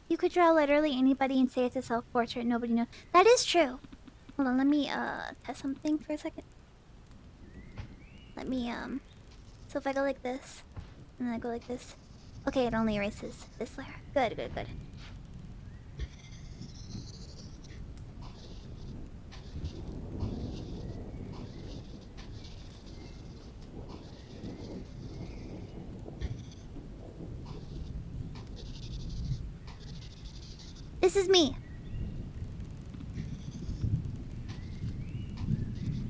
You could draw literally anybody and say it's a self-portrait. Nobody knows. That is true. Hold on, let me test something for a second. let me so if I go like this and then I go like this. Okay, it only erases this layer. Good, good, good. This is me.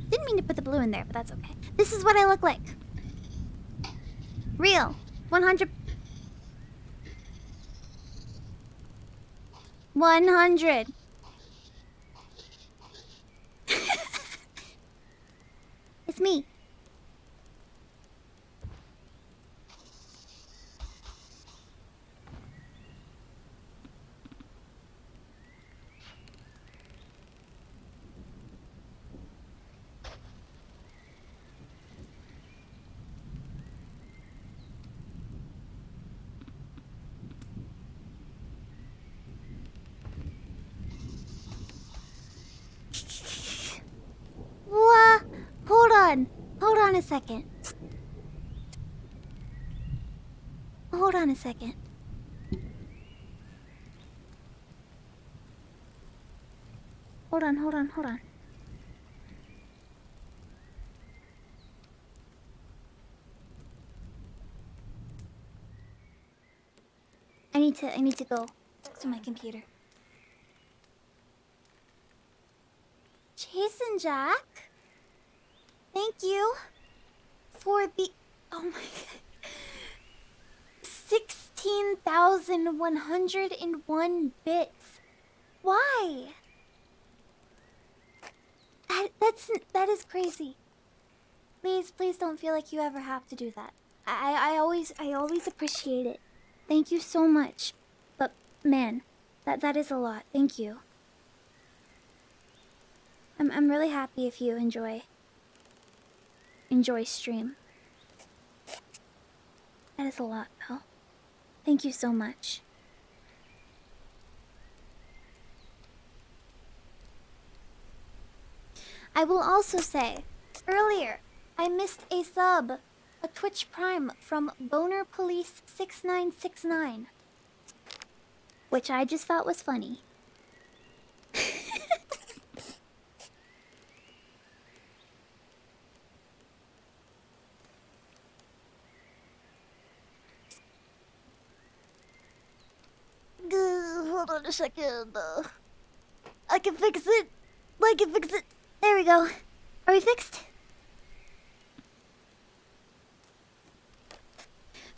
Didn't mean to put the blue in there, but that's okay. This is what I look like. Real. 100. 100. It's me. What? Hold on. Hold on a second. Hold on a second. Hold on, hold on, hold on. I need to go to my computer. Jason Jack? Thank you for the oh my god. 16,101 bits. Why? That is crazy. Please don't feel like you ever have to do that. I always appreciate it. Thank you so much. But man, that is a lot. Thank you. I'm really happy if you enjoy stream. That is a lot, pal. Thank you so much. I will also say, earlier, I missed a sub, a Twitch Prime from Boner Police 6969, which I just thought was funny. Hold on a second. I can fix it. I can fix it. There we go. Are we fixed?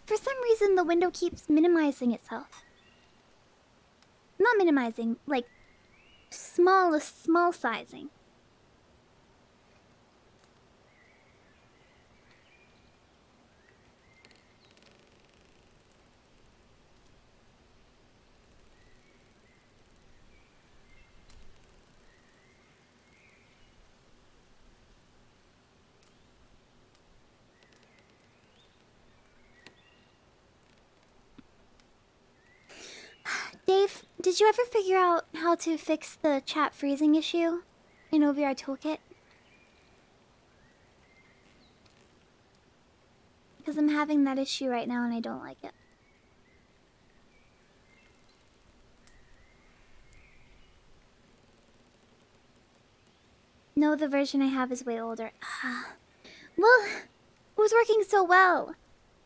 For some reason, the window keeps minimizing itself. Not minimizing, like small sizing. Dave, did you ever figure out how to fix the chat freezing issue in OVR Toolkit? Because I'm having that issue right now and I don't like it. No, the version I have is way older. Well, it was working so well.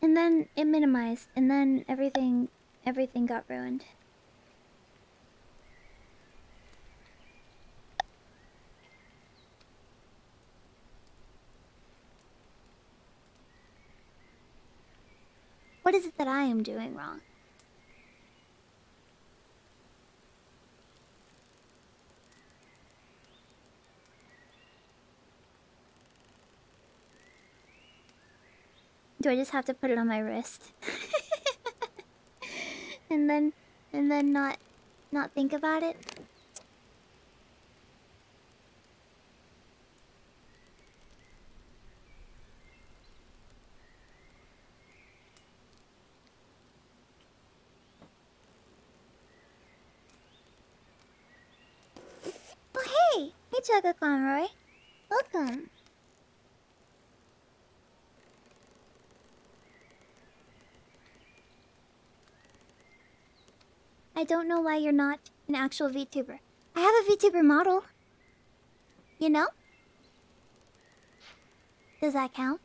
And then it minimized, and then everything got ruined. What is it that I am doing wrong? Do I just have to put it on my wrist? and then not think about it? Oh hey! Hey Chugga Conroy. Welcome. I don't know why you're not an actual VTuber. I have a VTuber model. You know? Does that count?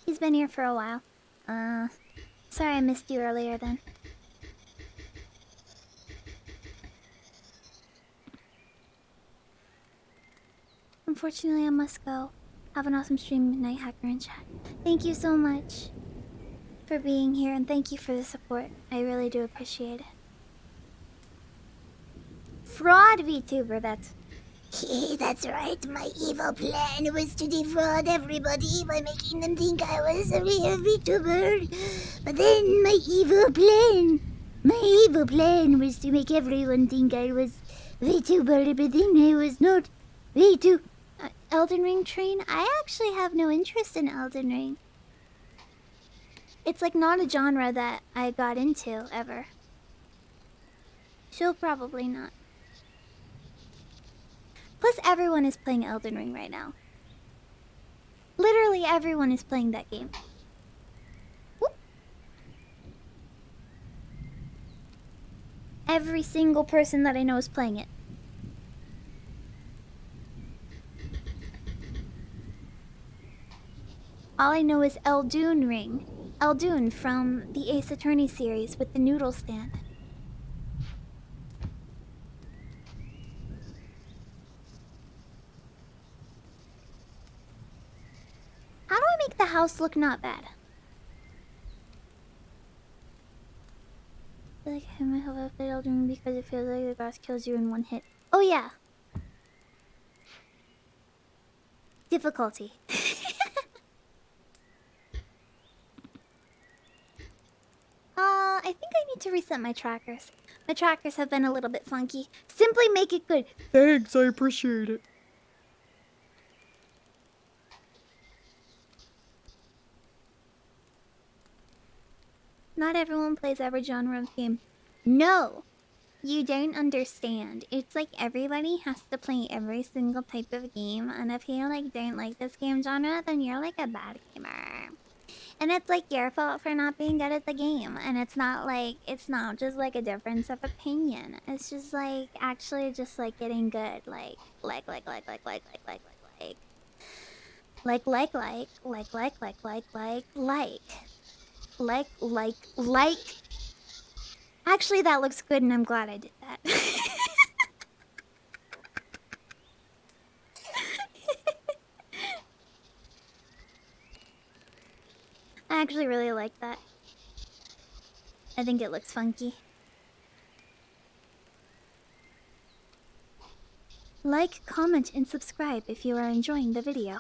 He's been here for a while. Sorry I missed you earlier then. Unfortunately, I must go. Have an awesome stream, Midnight Hacker and chat. Thank you so much for being here, and thank you for the support. I really do appreciate it. Fraud VTuber, that's...
That's right, my evil plan was to defraud everybody by making them think I was a real VTuber. But then my evil plan was to make everyone think I was VTuber, but then I was not VTuber.
Elden Ring train? I actually have no interest in Elden Ring. It's like not a genre that I got into, ever. She'll probably not. Plus, everyone is playing Elden Ring right now. Literally everyone is playing that game. Whoop. Every single person that I know is playing it. All I know is Elden Ring. Elden from the Ace Attorney series with the noodle stand. How do I make the house look not bad? I feel like I might have played Elden Ring because it feels like the boss kills you in one hit. Oh yeah. Difficulty. I think I need to reset my trackers. My trackers have been a little bit funky. Simply make it good.
Thanks, I appreciate it.
Not everyone plays every genre of game. No! You don't understand. It's like everybody has to play every single type of game, and if you like don't like this game genre, then you're like a bad gamer. And it's like your fault for not being good at the game. And it's not just like a difference of opinion. It's just like actually just like getting good. Like. Actually, that looks good, and I'm glad I did that. I actually really like that. I think it looks funky. Like, comment, and subscribe if you are enjoying the video.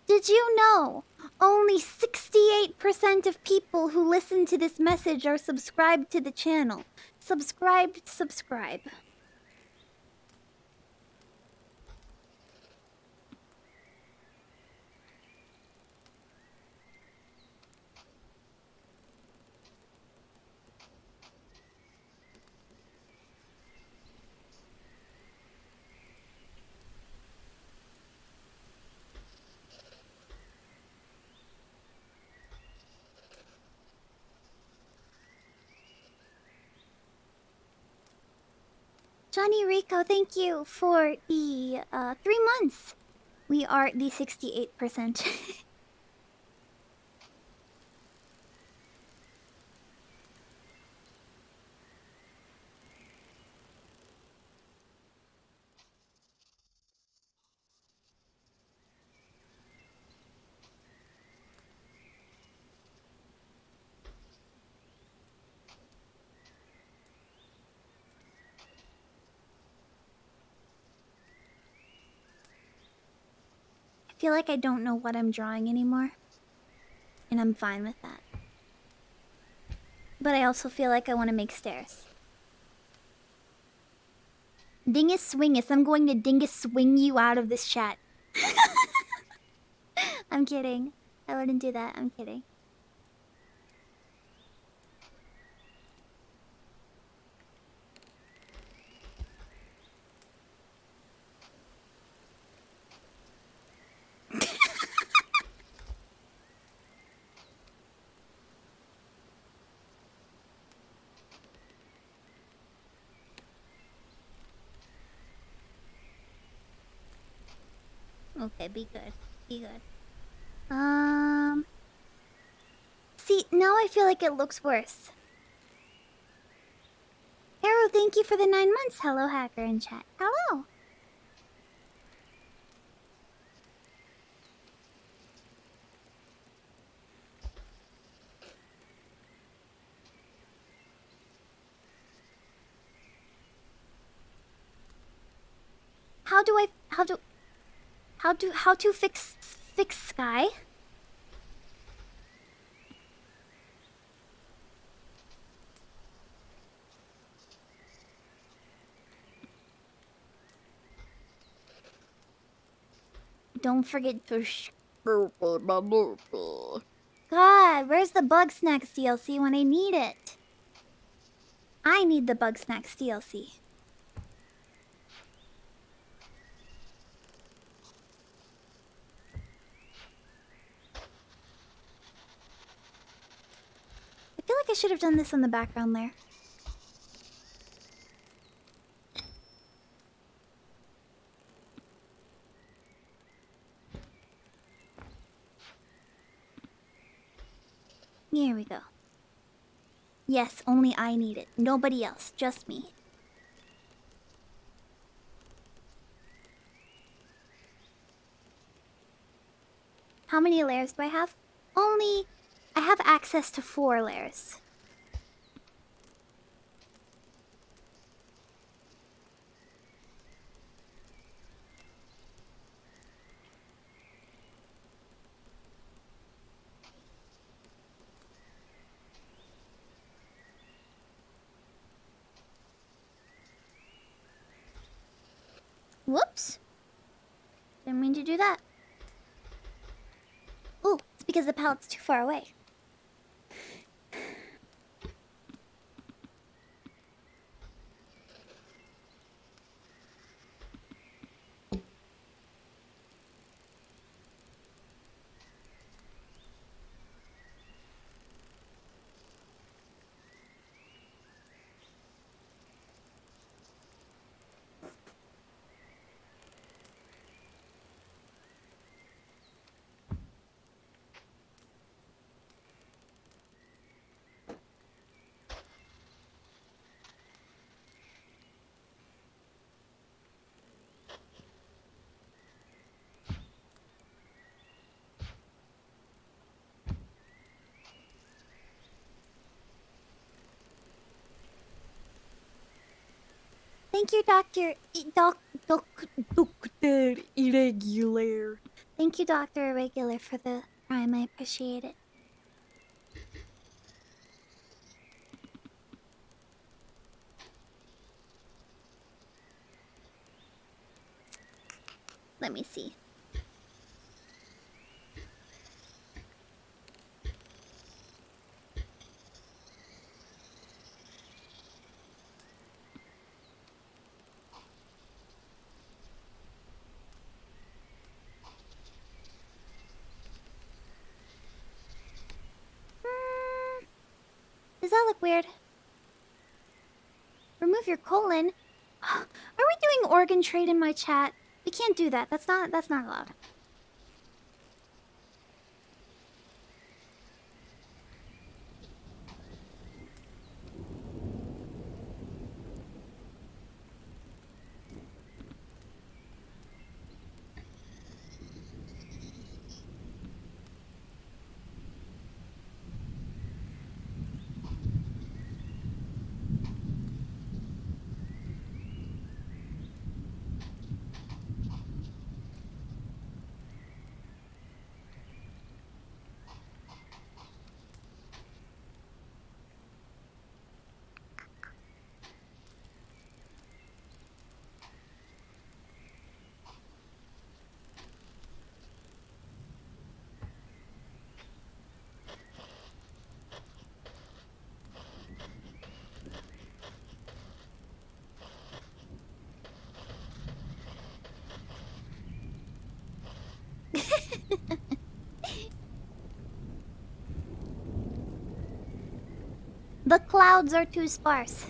Did you know only 68% of people who listen to this message are subscribed to the channel? Subscribe. Johnny Rico, thank you for the 3 months. We are the 68%. I feel like I don't know what I'm drawing anymore. And I'm fine with that. But I also feel like I want to make stairs. Dingus swingus, I'm going to dingus swing you out of this chat. I'm kidding. I wouldn't do that, I'm kidding. Okay, be good. Be good. See, now I feel like it looks worse. Arrow, thank you for the 9 months. Hello, hacker in chat. Hello. How to fix Sky? Don't forget to God, where's the Bug Snacks DLC when I need it? I need the Bug Snacks DLC. I feel like I should have done this in the background there. Here we go. Yes, only I need it. Nobody else, just me. How many layers do I have? Only... I have access to 4 layers. Whoops. Didn't mean to do that. Ooh, it's because the pallet's too far away. Thank you, Doctor
Irregular.
Thank you, Dr. Irregular, for the prime. I appreciate it. Let me see. Does that look weird? Remove your colon? Are we doing organ trade in my chat? We can't do that. That's not allowed. The clouds are too sparse.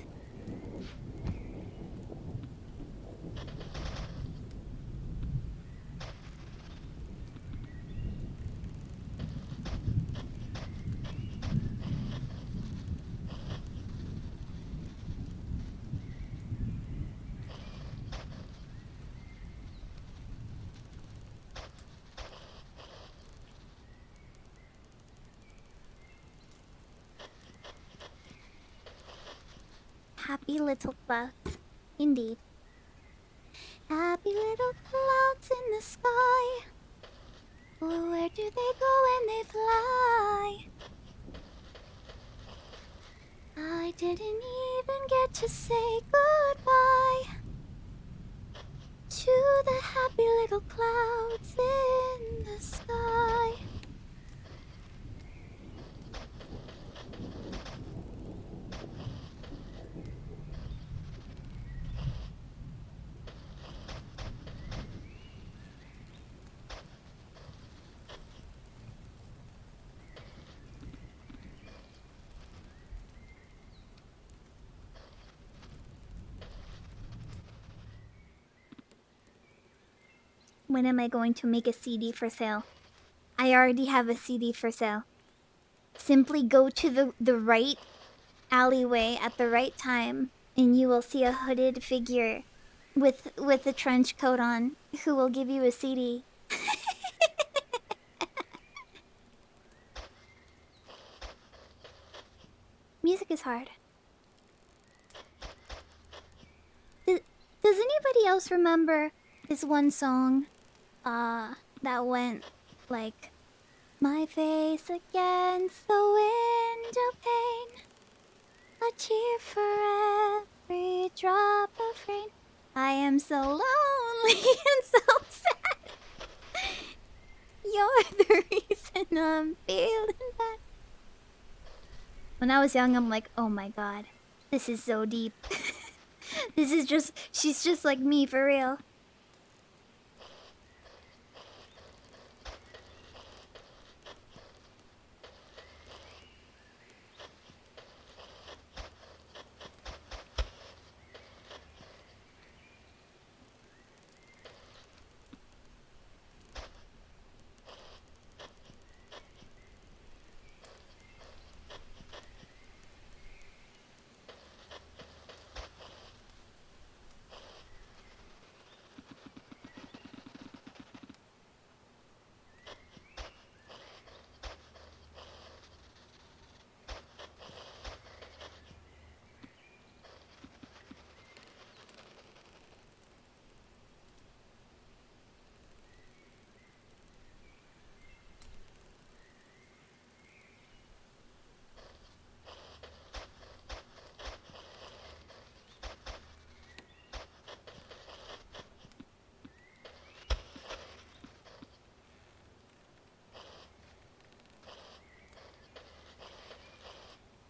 Happy little clouds. Indeed. Happy little clouds in the sky. Oh, where do they go when they fly? I didn't even get to say goodbye to the happy little clouds in the sky. When am I going to make a CD for sale? I already have a CD for sale. Simply go to the right alleyway at the right time, and you will see a hooded figure with a trench coat on who will give you a CD. Music is hard. Does anybody else remember this one song that went like, my face against the window pane, a tear for every drop of rain. I am so lonely and so sad. You're the reason I'm feeling bad. When I was young, I'm like, oh my god, this is so deep. This is just, she's just like me for real.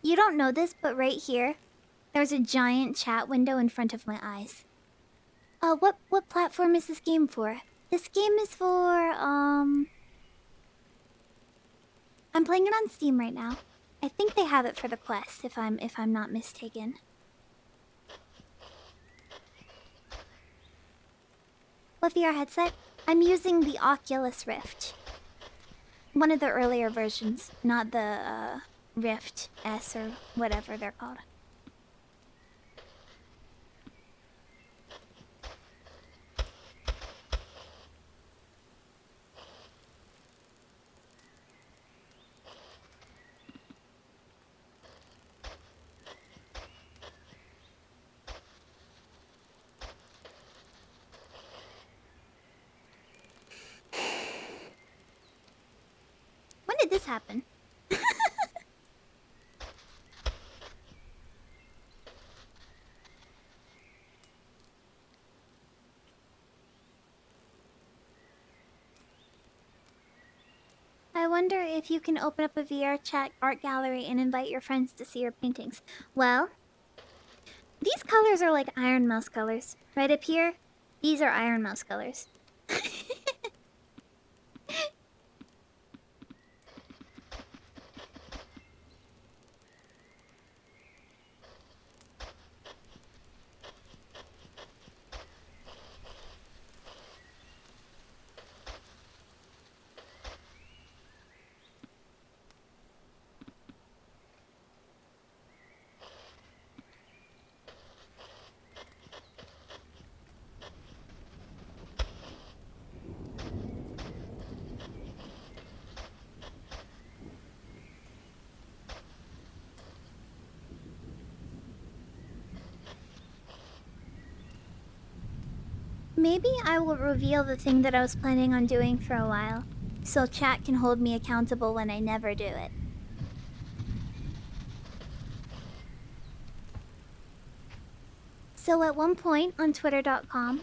You don't know this, but right here, there's a giant chat window in front of my eyes. What platform is this game for? This game is for, I'm playing it on Steam right now. I think they have it for the Quest, if I'm not mistaken. What VR headset? I'm using the Oculus Rift. One of the earlier versions, not the, Rift S or whatever they're called. When did this happen? I wonder if you can open up a VR chat art gallery and invite your friends to see your paintings. Well, these colors are like Iron Mouse colors. Right up here, these are Iron Mouse colors. maybe I will reveal the thing that I was planning on doing for a while, so chat can hold me accountable when I never do it. So at one point on twitter.com,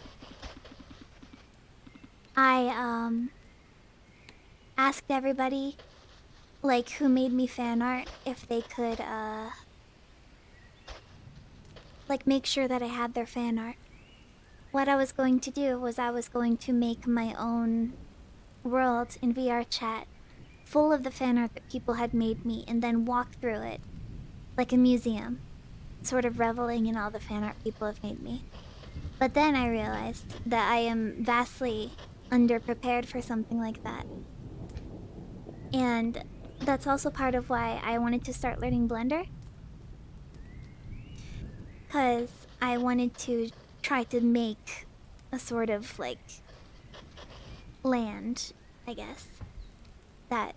I asked everybody like who made me fan art if they could like make sure that I had their fan art. What I was going to do was I was going to make my own world in VR chat full of the fan art that people had made me and then walk through it like a museum, sort of reveling in all the fan art people have made me. But then I realized that I am vastly underprepared for something like that. And that's also part of why I wanted to start learning Blender. Because I wanted to try to make a sort of like land, I guess, that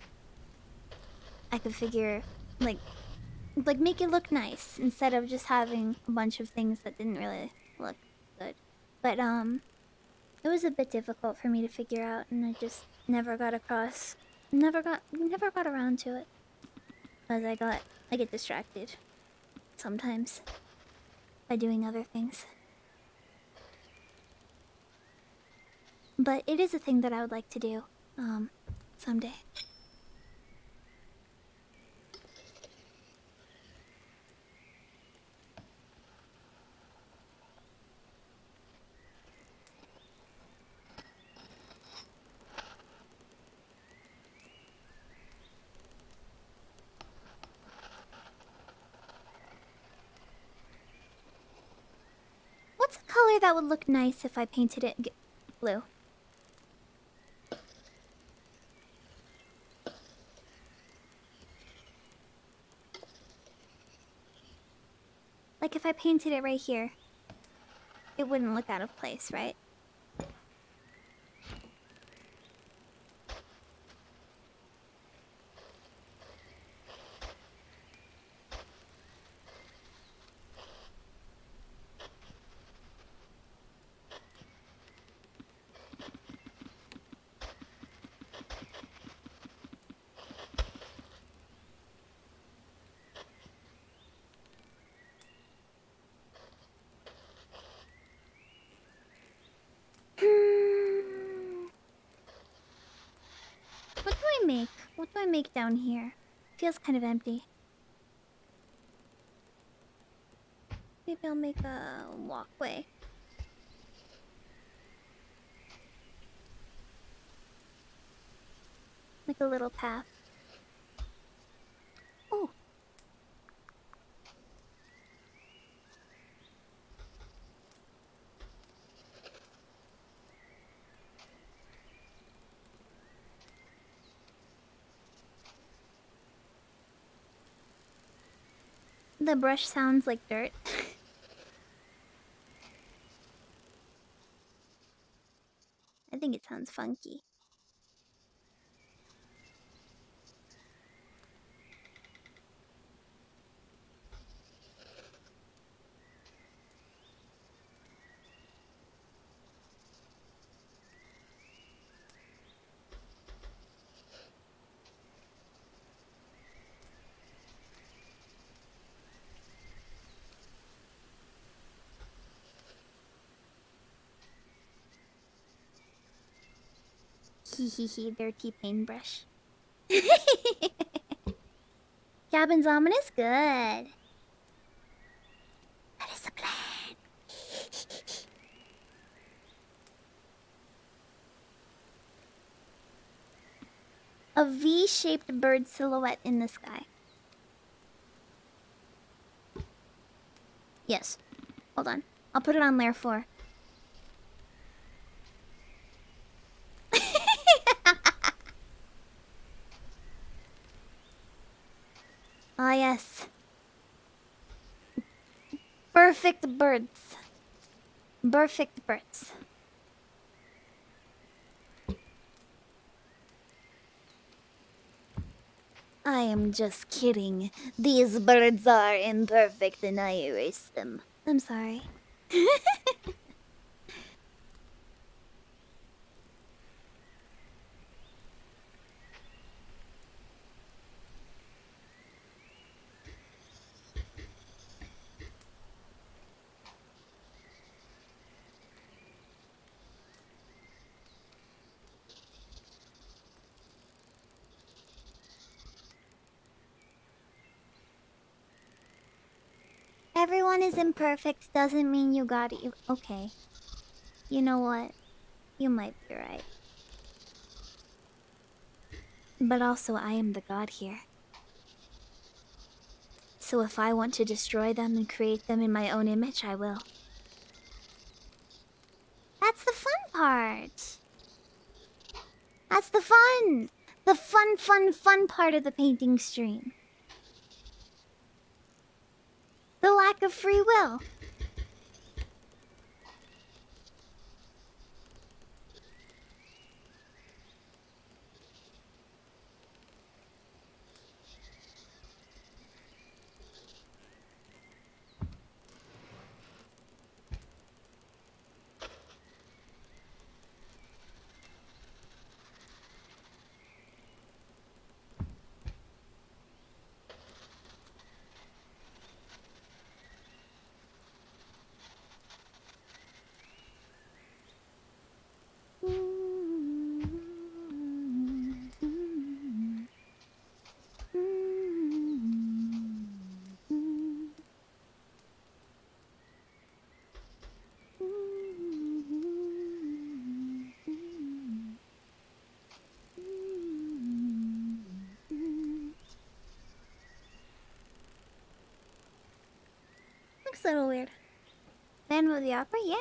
I could figure like make it look nice instead of just having a bunch of things that didn't really look good. But it was a bit difficult for me to figure out, and I just never got around to it because I get distracted sometimes by doing other things. But it is a thing that I would like to do someday. What's a color that would look nice if I painted it blue? Like if I painted it right here, it wouldn't look out of place, right? What do I make? What do I make down here? Feels kind of empty. Maybe I'll make a walkway. Like a little path. Oh. The brush sounds like dirt. I think it sounds funky. Hehehe, dirty paintbrush. Cabin's ominous? Good. That is the plan. A V-shaped bird silhouette in the sky. Yes. Hold on. I'll put it on layer 4. Ah, yes. Perfect birds. Perfect birds. I am just kidding. These birds are imperfect and I erased them. I'm sorry. everyone is imperfect doesn't mean you got it. Okay. You know what? You might be right. But also, I am the god here. So if I want to destroy them and create them in my own image, I will. That's the fun part. That's the fun. The fun part of the painting stream. The lack of free will. Looks a little weird. Phantom of the Opera, yeah.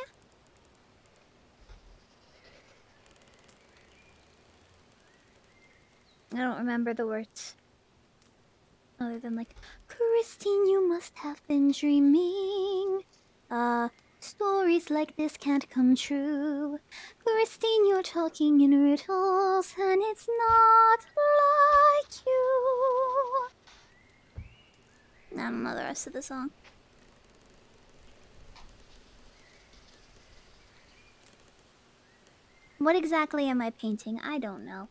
I don't remember the words. Other than like, Christine, you must have been dreaming. Stories like this can't come true. Christine, you're talking in riddles, and it's not like you. I don't know the rest of the song. What exactly am I painting? I don't know.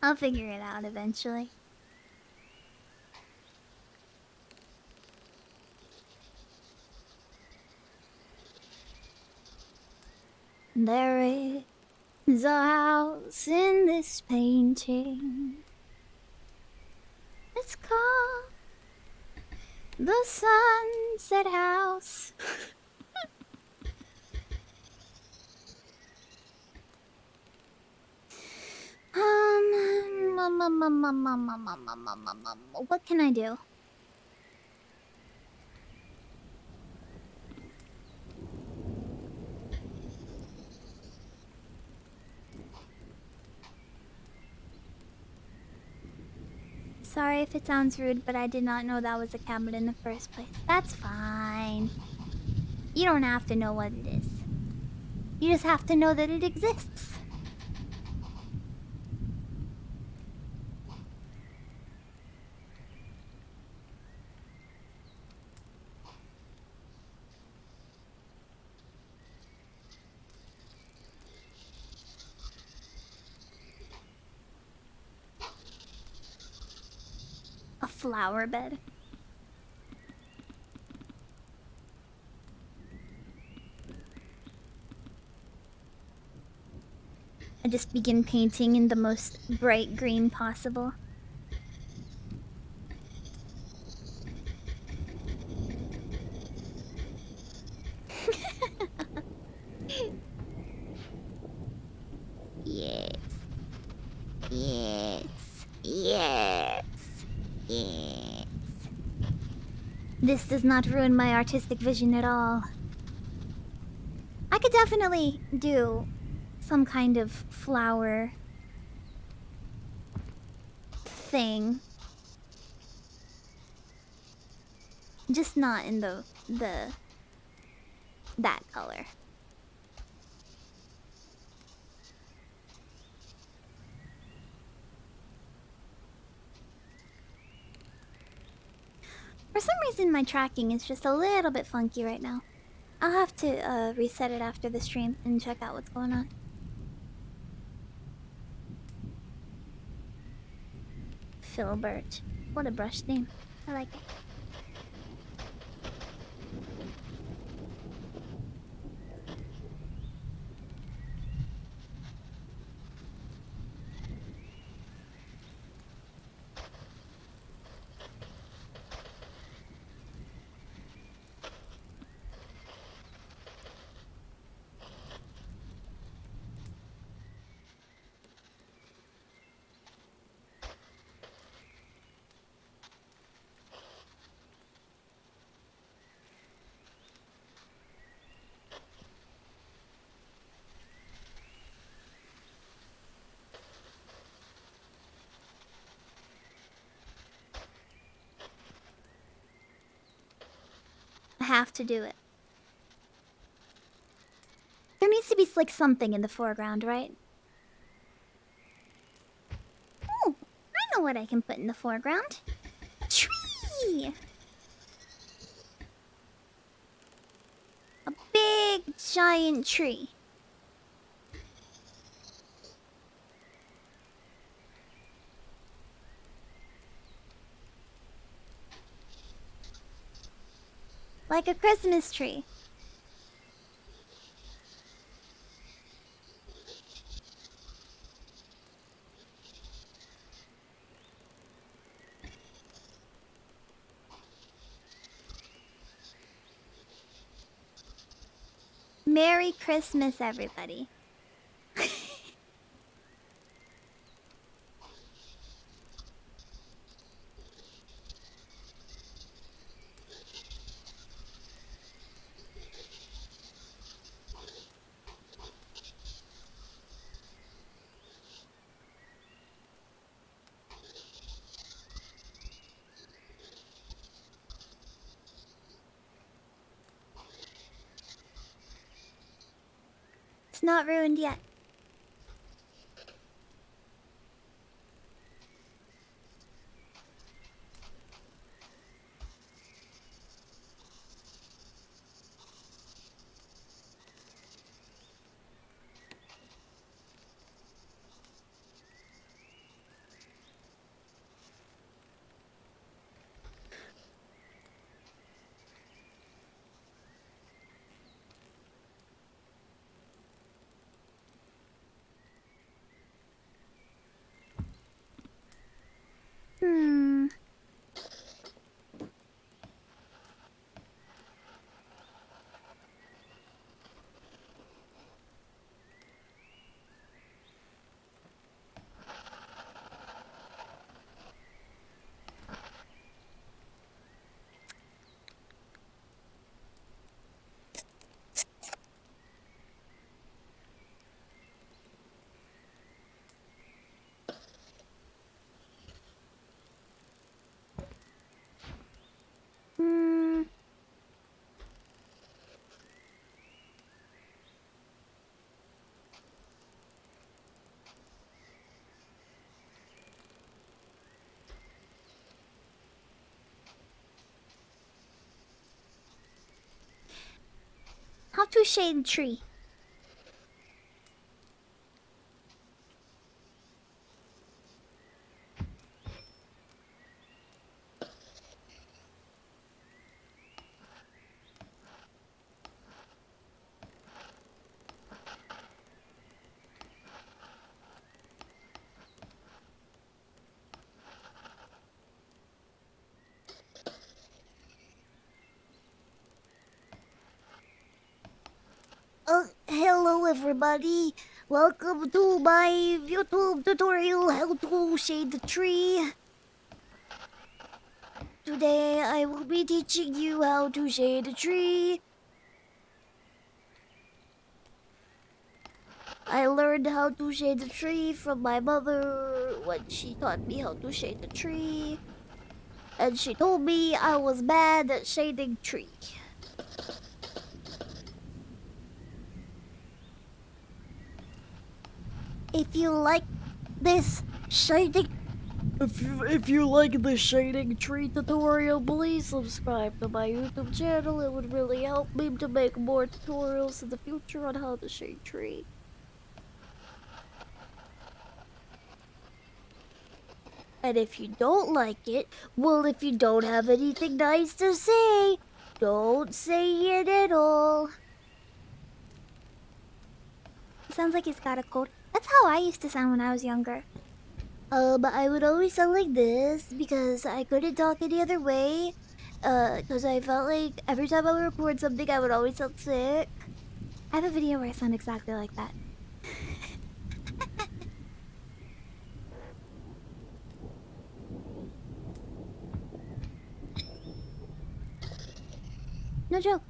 I'll figure it out eventually. There is a house in this painting. It's called the Sunset House. What can I do? Sorry if it sounds rude, but I did not know that was a cabinet in the first place. That's fine. You don't have to know what it is. You just have to know that it exists. A flower bed. I just begin painting in the most bright green possible. Yes. Yes. Yes. Yes. This does not ruin my artistic vision at all. I could definitely do some kind of flower thing. Just not in that color. For some reason my tracking is just a little bit funky right now. I'll have to reset it after the stream and check out what's going on. Filbert. What a brush name. I like it. have to do it. There needs to be like something in the foreground, right? Oh, I know what I can put in the foreground. A tree! A big giant tree. Like a Christmas tree. Merry Christmas, everybody. It's not ruined yet. Hmm. Hmm. How to shade a tree?
Hello everybody. Welcome to my YouTube tutorial how to shade the tree. Today I will be teaching you how to shade a tree. I learned how to shade the tree from my mother when she taught me how to shade the tree. And she told me I was bad at shading tree. If you like this shading,
If you like the shading tree tutorial, please subscribe to my YouTube channel. It would really help me to make more tutorials in the future on how to shade tree.
and if you don't like it, well, if you don't have anything nice to say, don't say it at all.
Sounds like he's got a cold. That's how I used to sound when I was younger.
I would always sound like this because I couldn't talk any other way. Because I felt like every time I would record something, I would always sound sick.
I have a video where I sound exactly like that. No joke.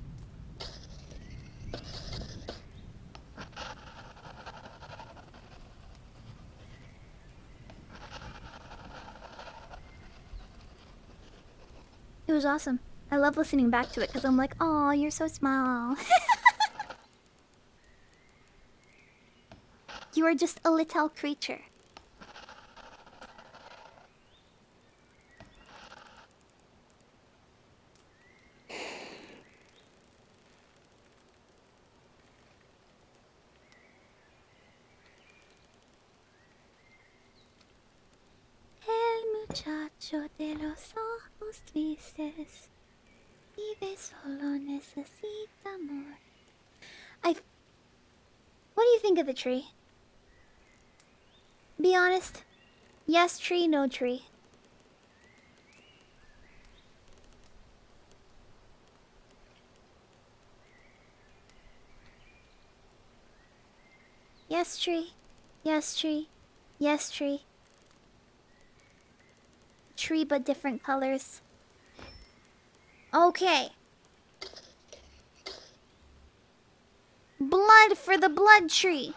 It was awesome. I love listening back to it because I'm like, oh, you're so small. You are just a little creature. El muchacho de los ojos tristes vive solo, necesita amor. What do you think of the tree? Be honest. Yes tree, no tree. Yes tree. Yes tree. Yes tree. Tree but different colors. Okay. Blood for the blood tree.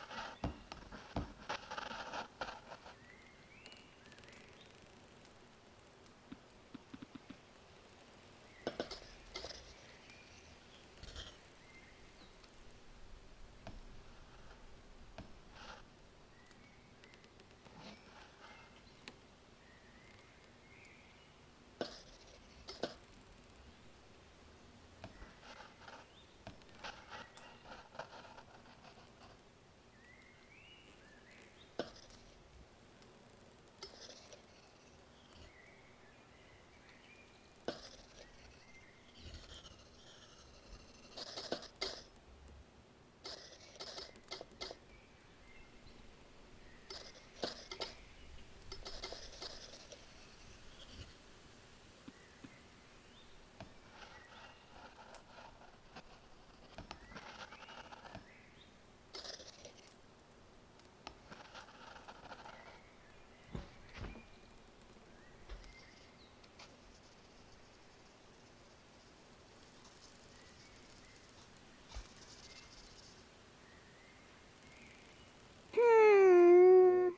Hmm.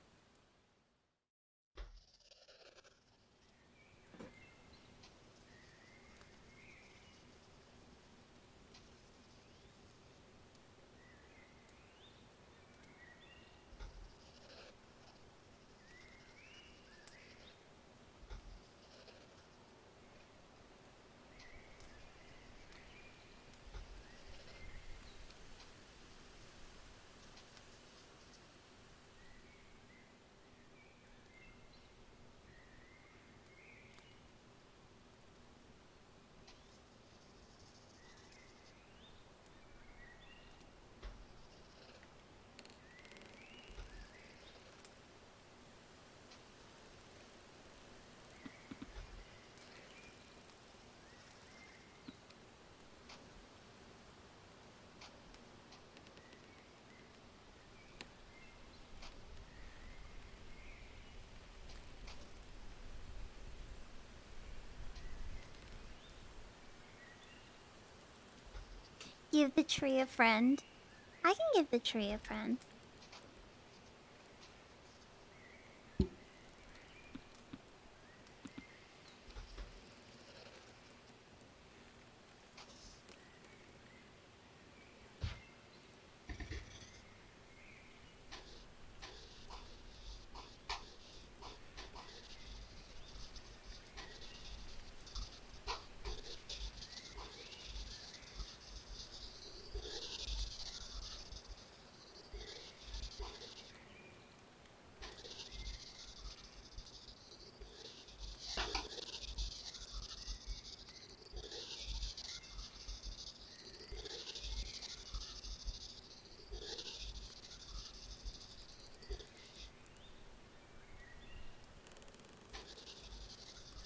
Give the tree a friend. I can give the tree a friend.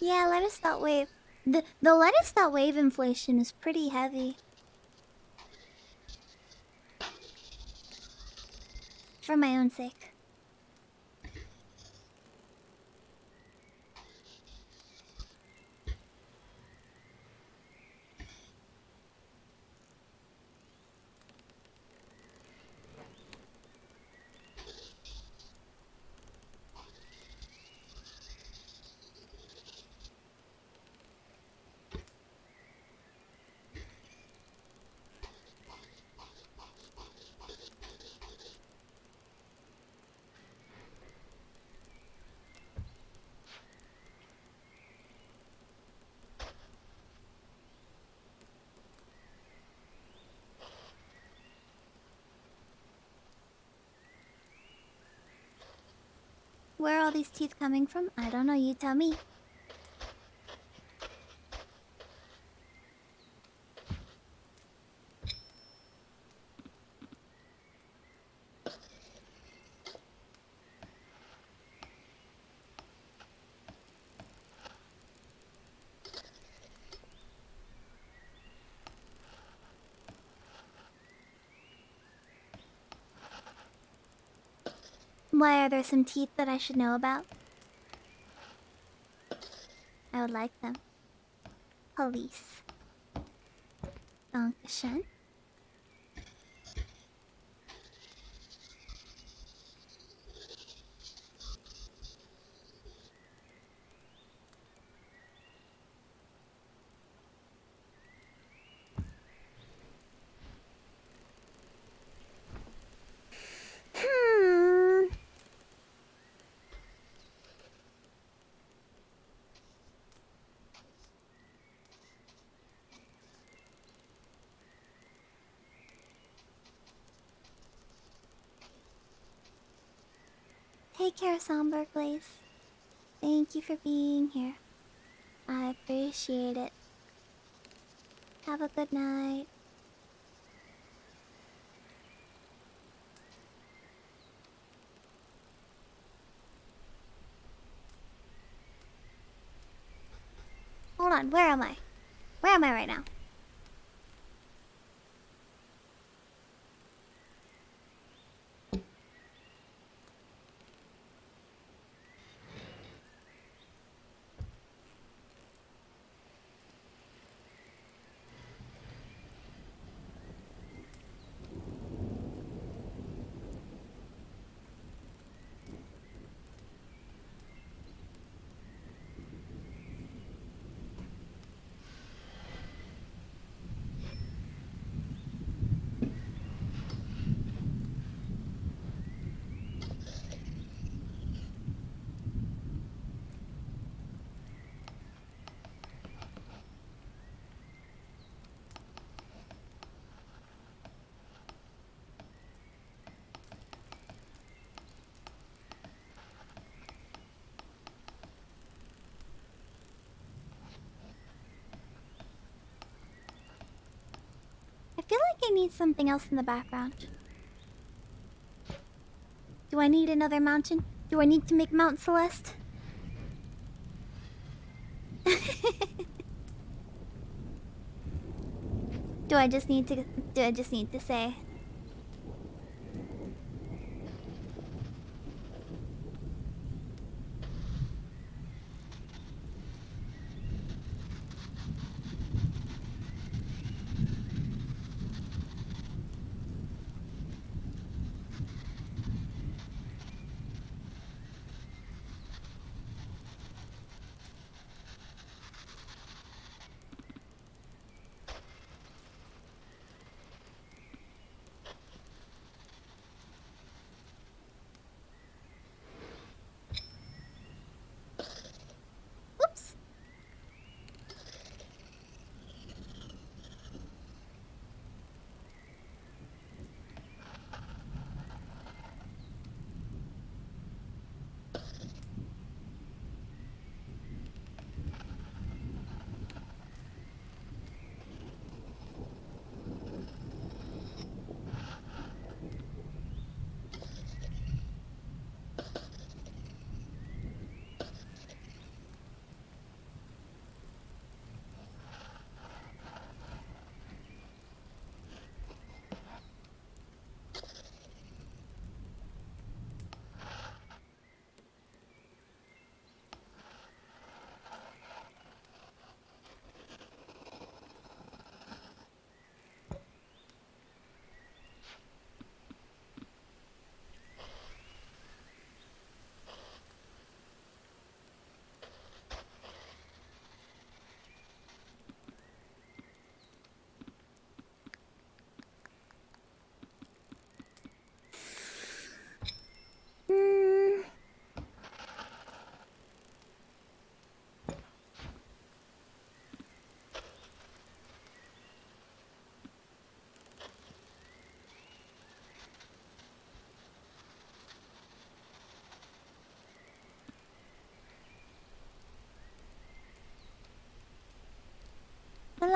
Yeah, lettuce dot wave. The lettuce dot wave inflation is pretty heavy. For my own sake. Where are all these teeth coming from? I don't know, you tell me. Why are there some teeth that I should know about? I would like them. Police. Dankeschön. Hmm. Take care, Somber Glaze. Thank you for being here. I appreciate it. Have a good night. Hold on, where am I? Where am I right now? I feel like I need something else in the background. Do I need another mountain? Do I need to make Mount Celeste? Do I just need to say?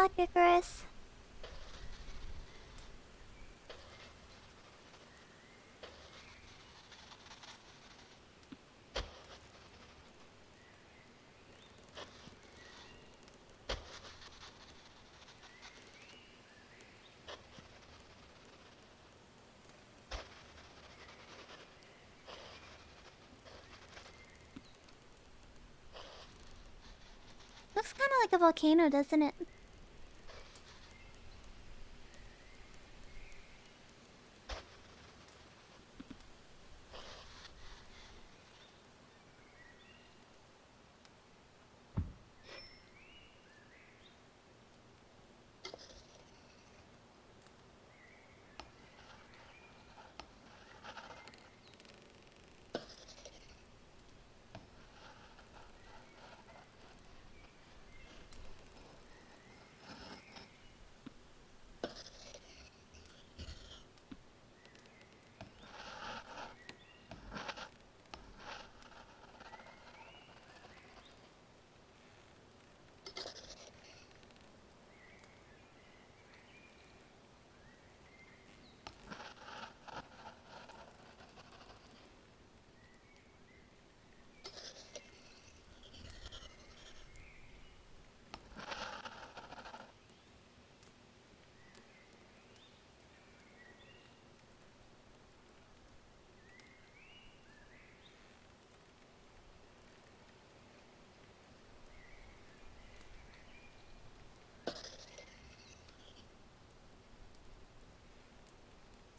luck, Icarus. Looks kind of like a volcano, doesn't it?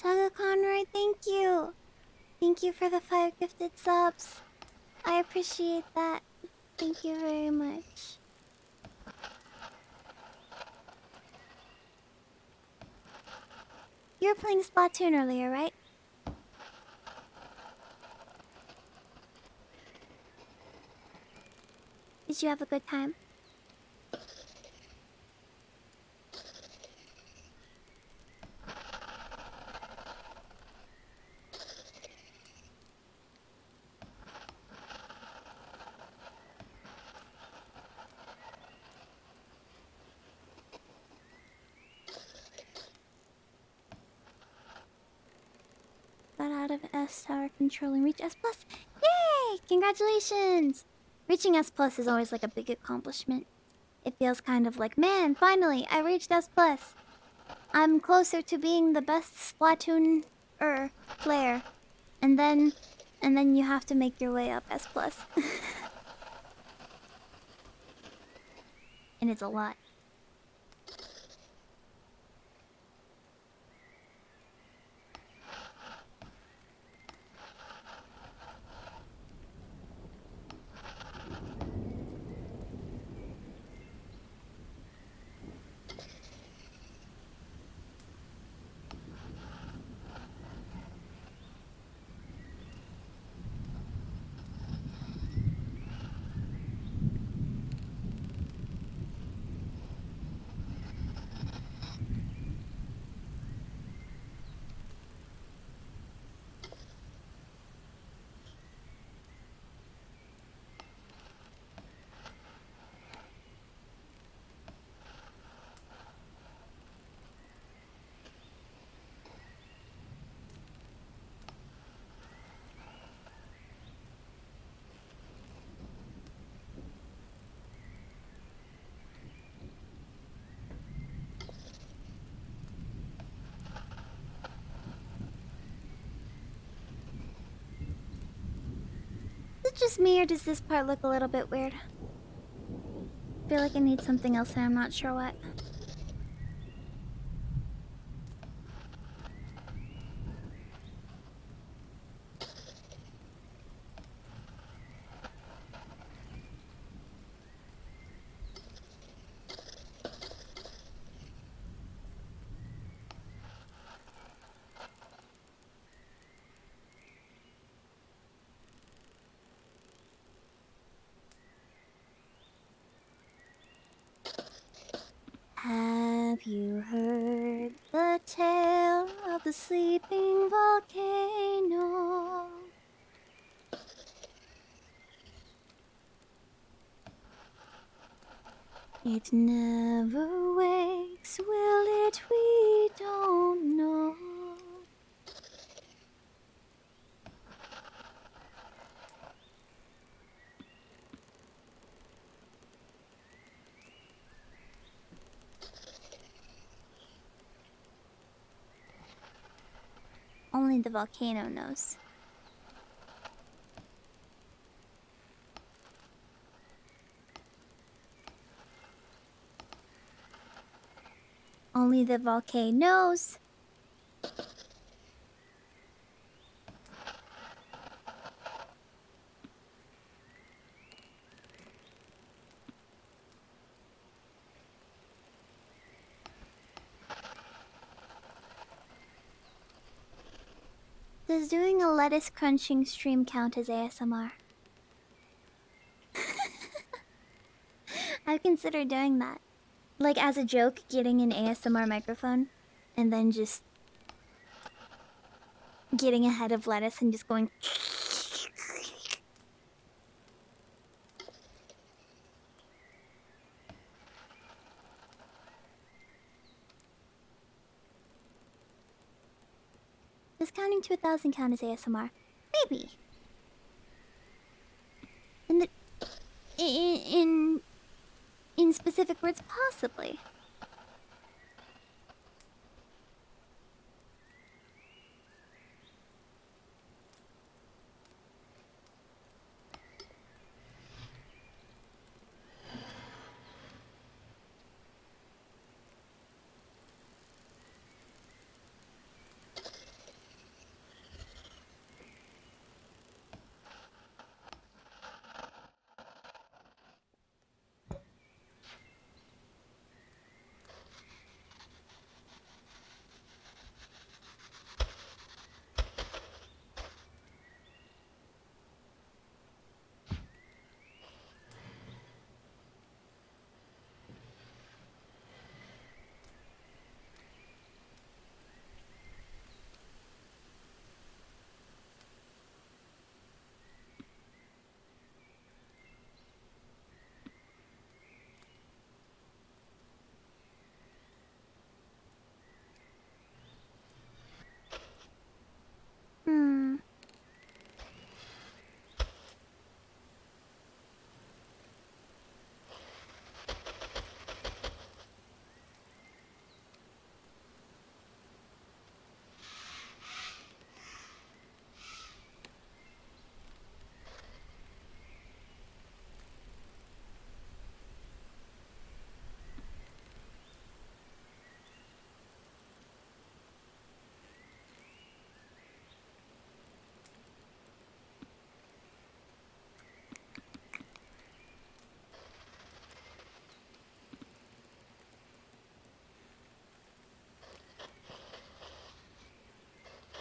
Saga Conroy, thank you. Thank you for the 5 gifted subs. I appreciate that. Thank you very much. You were playing Splatoon earlier, right? Did you have a good time? Got out of S Tower Control and reach S Plus. Yay! Congratulations! Reaching S Plus is always like a big accomplishment. It feels kind of like, man, finally, I reached S Plus. I'm closer to being the best Splatoon player. And then you have to make your way up S Plus. And it's a lot. Is it just me or does this part look a little bit weird? I feel like I need something else and I'm not sure what. Have you heard the tale of the sleeping volcano? It never wakes. the volcano knows. Only the volcano knows. Does doing a lettuce crunching stream count as ASMR? I've considered doing that. Like as a joke, getting an ASMR microphone and then just getting a head of lettuce and just going. Does counting to 1,000 count as ASMR? Maybe. In the in specific words, possibly. Hmm.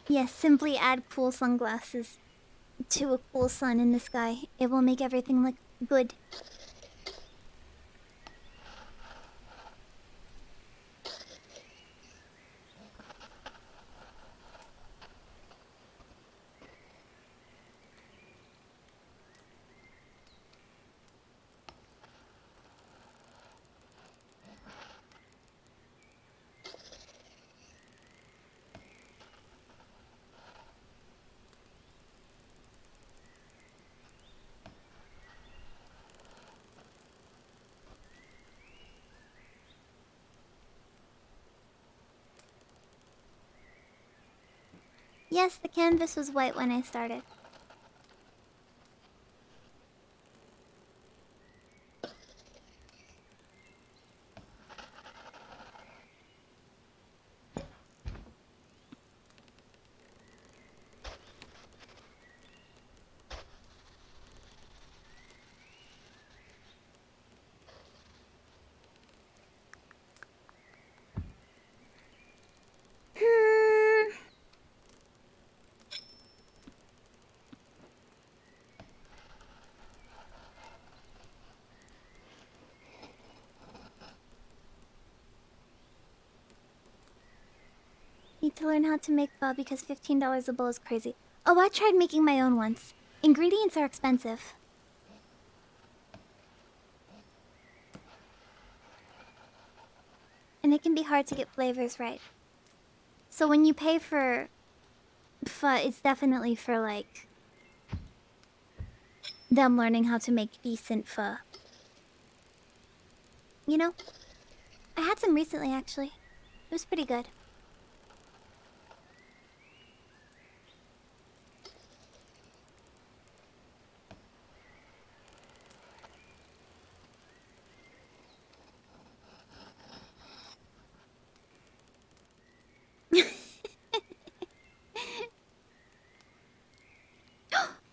Yes, simply add cool sunglasses to a cool sun in the sky. It will make everything look good. Yes, the canvas was white when I started. Hmm. Need to learn how to make pho because $15 a bowl is crazy. Oh, I tried making my own once. Ingredients are expensive. And it can be hard to get flavors right. So when you pay for pho, it's definitely for like them learning how to make decent pho. You know? I had some recently actually. It was pretty good.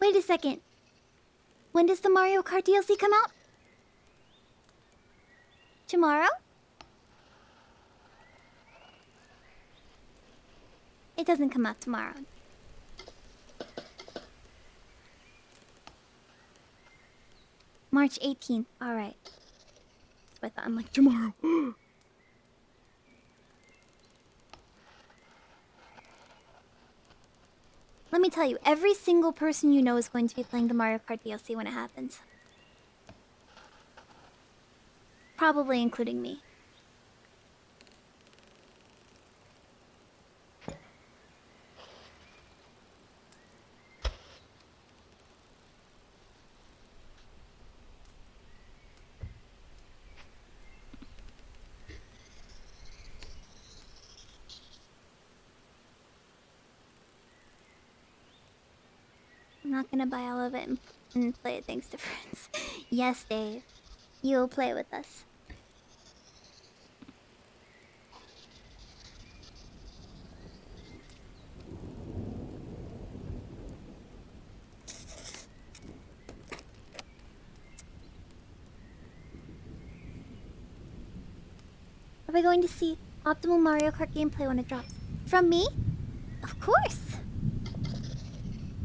Wait a second. When does the Mario Kart DLC come out? Tomorrow? It doesn't come out tomorrow. March 18th. Alright. I thought I'm like, tomorrow. Let me tell you, every single person you know is going to be playing the Mario Kart DLC when it happens. Probably including me. I'm not gonna buy all of it and play it thanks to friends. Yes, Dave. You'll play with us. Are we going to see optimal Mario Kart gameplay when it drops? From me? Of course!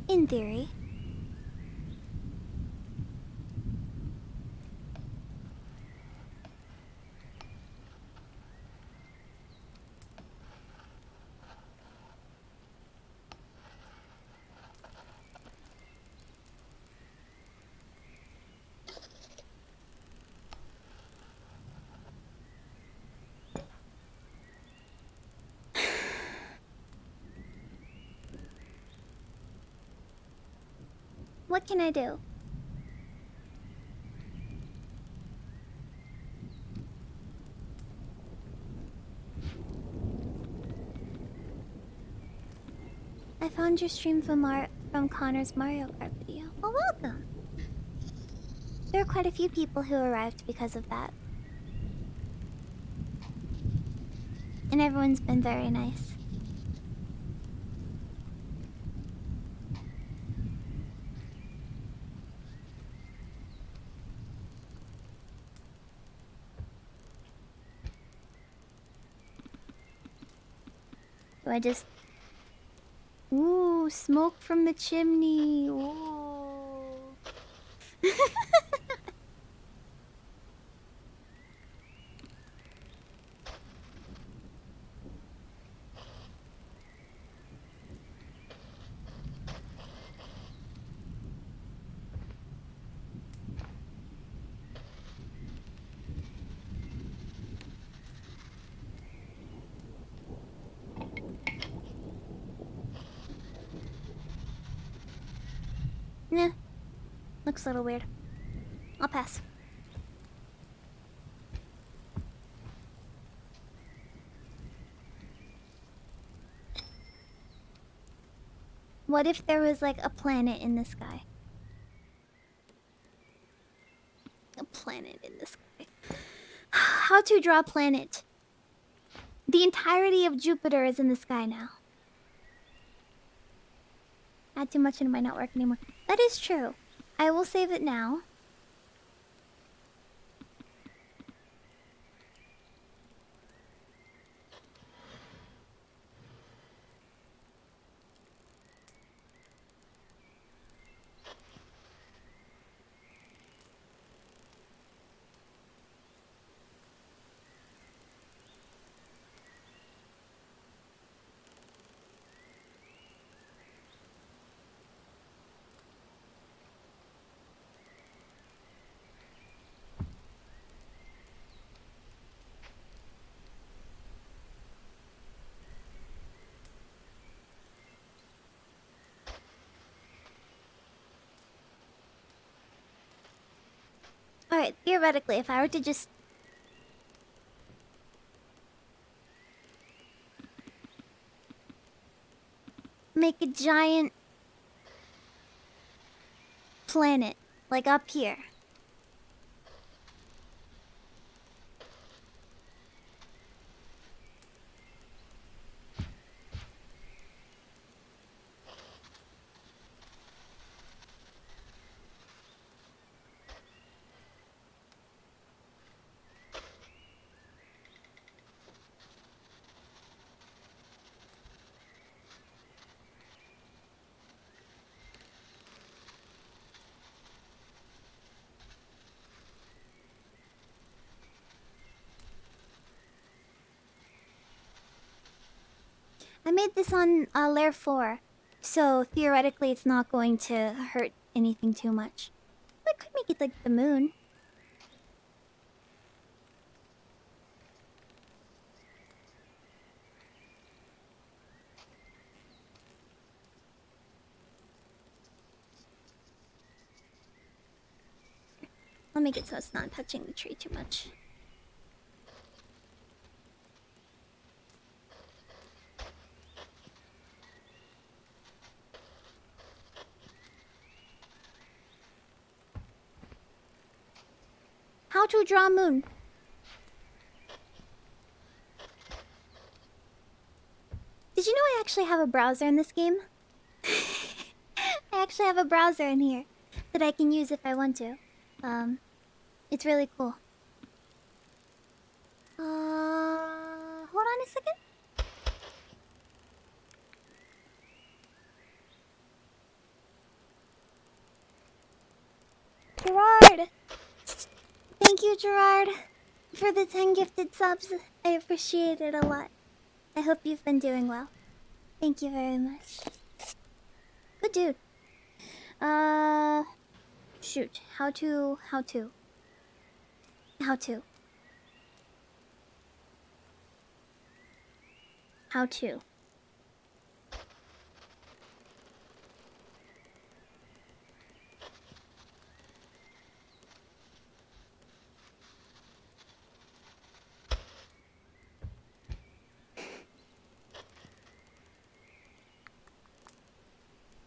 In theory. What can I do? I found your stream from Connor's Mario Kart video. Oh, welcome! There are quite a few people who arrived because of that. And everyone's been very nice. Do I just... Ooh, smoke from the chimney. Ooh. Nah. Looks a little weird. I'll pass. What if there was like a planet in the sky? A planet in the sky. How to draw a planet? The entirety of Jupiter is in the sky now. Add too much and it might not work anymore. That is true. I will save it now. Alright, theoretically, if I were to just... make a giant... planet, like up here. made this on layer 4, so theoretically it's not going to hurt anything too much. I could make it like the moon. I'll make it so it's not touching the tree too much. How to draw moon? Did you know I actually have a browser in this game? I actually have a browser in here that I can use if I want to. It's really cool. Hold on a second. Gerard! Thank you, Gerard, for the 10 gifted subs. I appreciate it a lot. I hope you've been doing well. Thank you very much. Good dude. Shoot. How to.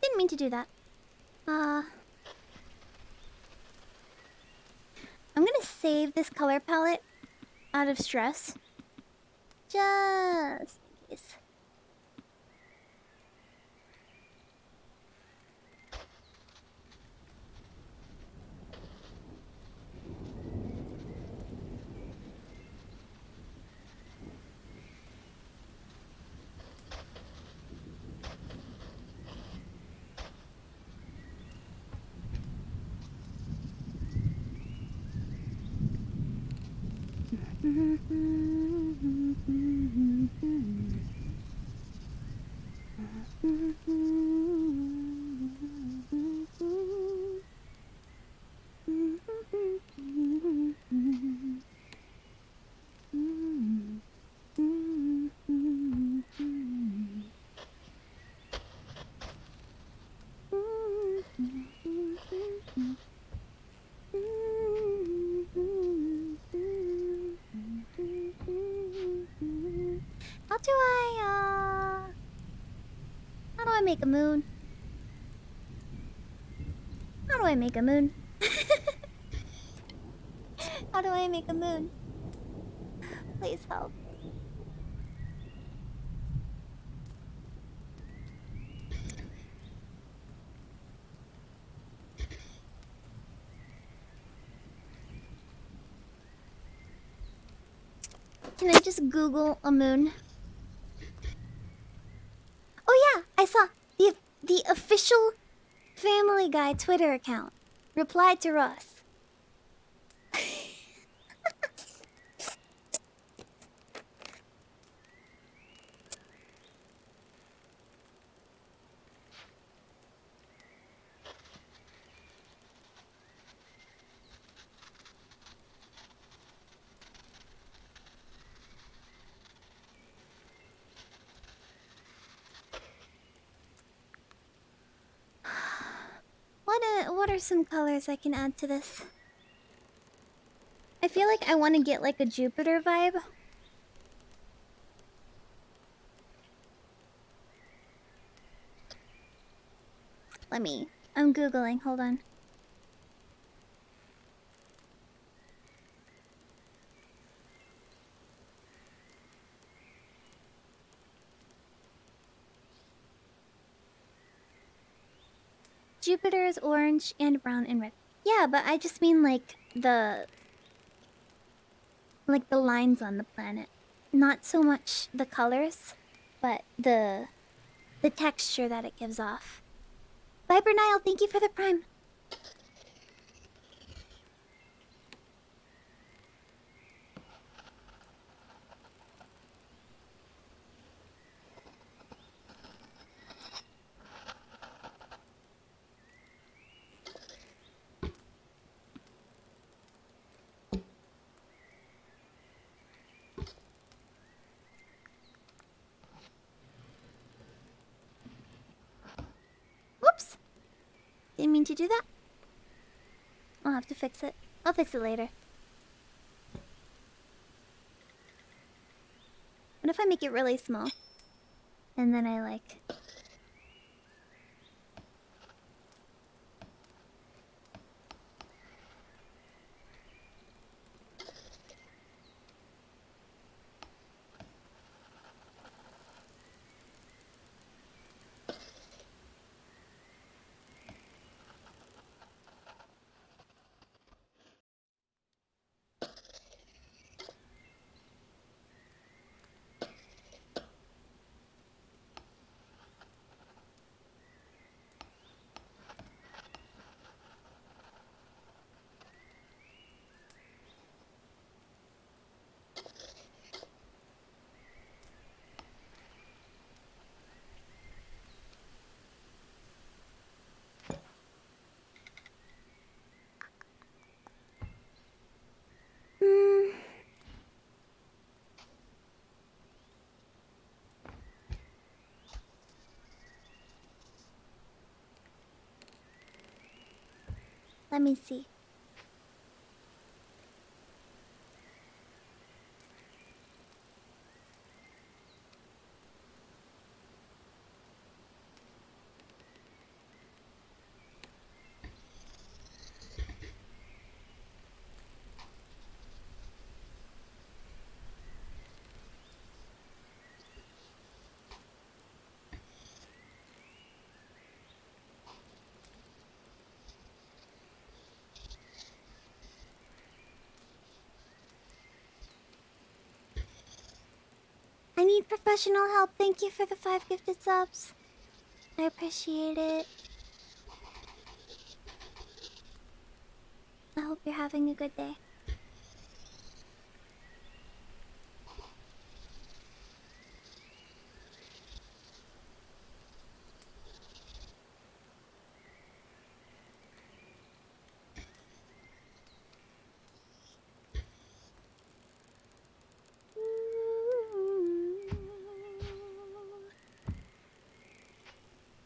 Didn't mean to do that. I'm gonna save this color palette out of stress. Just in case. How do I make a moon? How do I make a moon? How do I make a moon? Please help. Can I just Google a moon? Oh yeah, I saw the official Family Guy Twitter account replied to Ross. What are some colors I can add to this? I feel like I want to get like a Jupiter vibe. I'm Googling, hold on. Jupiter is orange and brown and red. Yeah, but I just mean like the lines on the planet. Not so much the colors, but the texture that it gives off. Viper Nile, thank you for the prime. didn't mean to do that. I'll have to fix it. I'll fix it later. What if I make it really small? And then I like... Hmm. Let me see. I need professional help. Thank you for the 5 gifted subs. I appreciate it. I hope you're having a good day.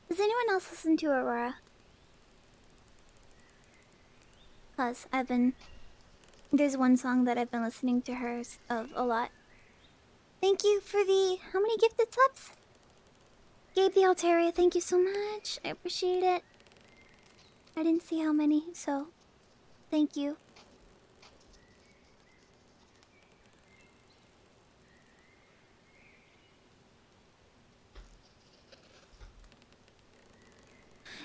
Does anyone else listen to Aurora? Cause there's one song that I've been listening to hers of a lot. Thank you for the, how many gifted subs? Gabe the Altaria, thank you so much. I appreciate it. I didn't see how many, so thank you.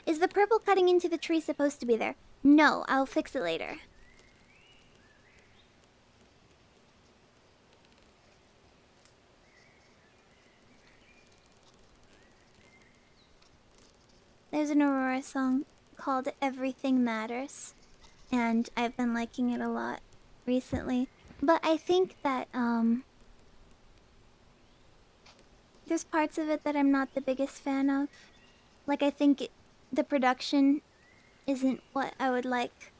Is the purple cutting into the tree supposed to be there? No, I'll fix it later. There's an Aurora song called Everything Matters, and I've been liking it a lot recently. But I think that, there's parts of it that I'm not the biggest fan of. Like, I think the production isn't what I would like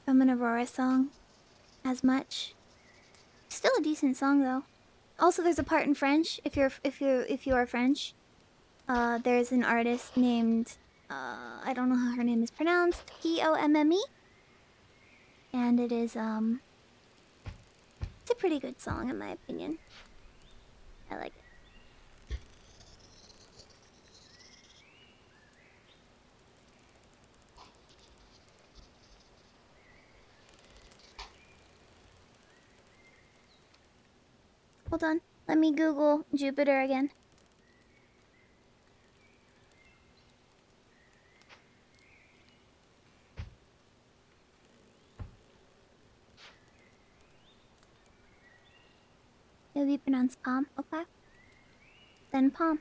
from an Aurora song as much. Still a decent song though. Also, there's a part in French. If you are French, there's an artist named I don't know how her name is pronounced. Pomme, and it is it's a pretty good song in my opinion. I like it. Hold on. Let me Google Jupiter again. It'll be pronounced Palm, okay? Then Palm.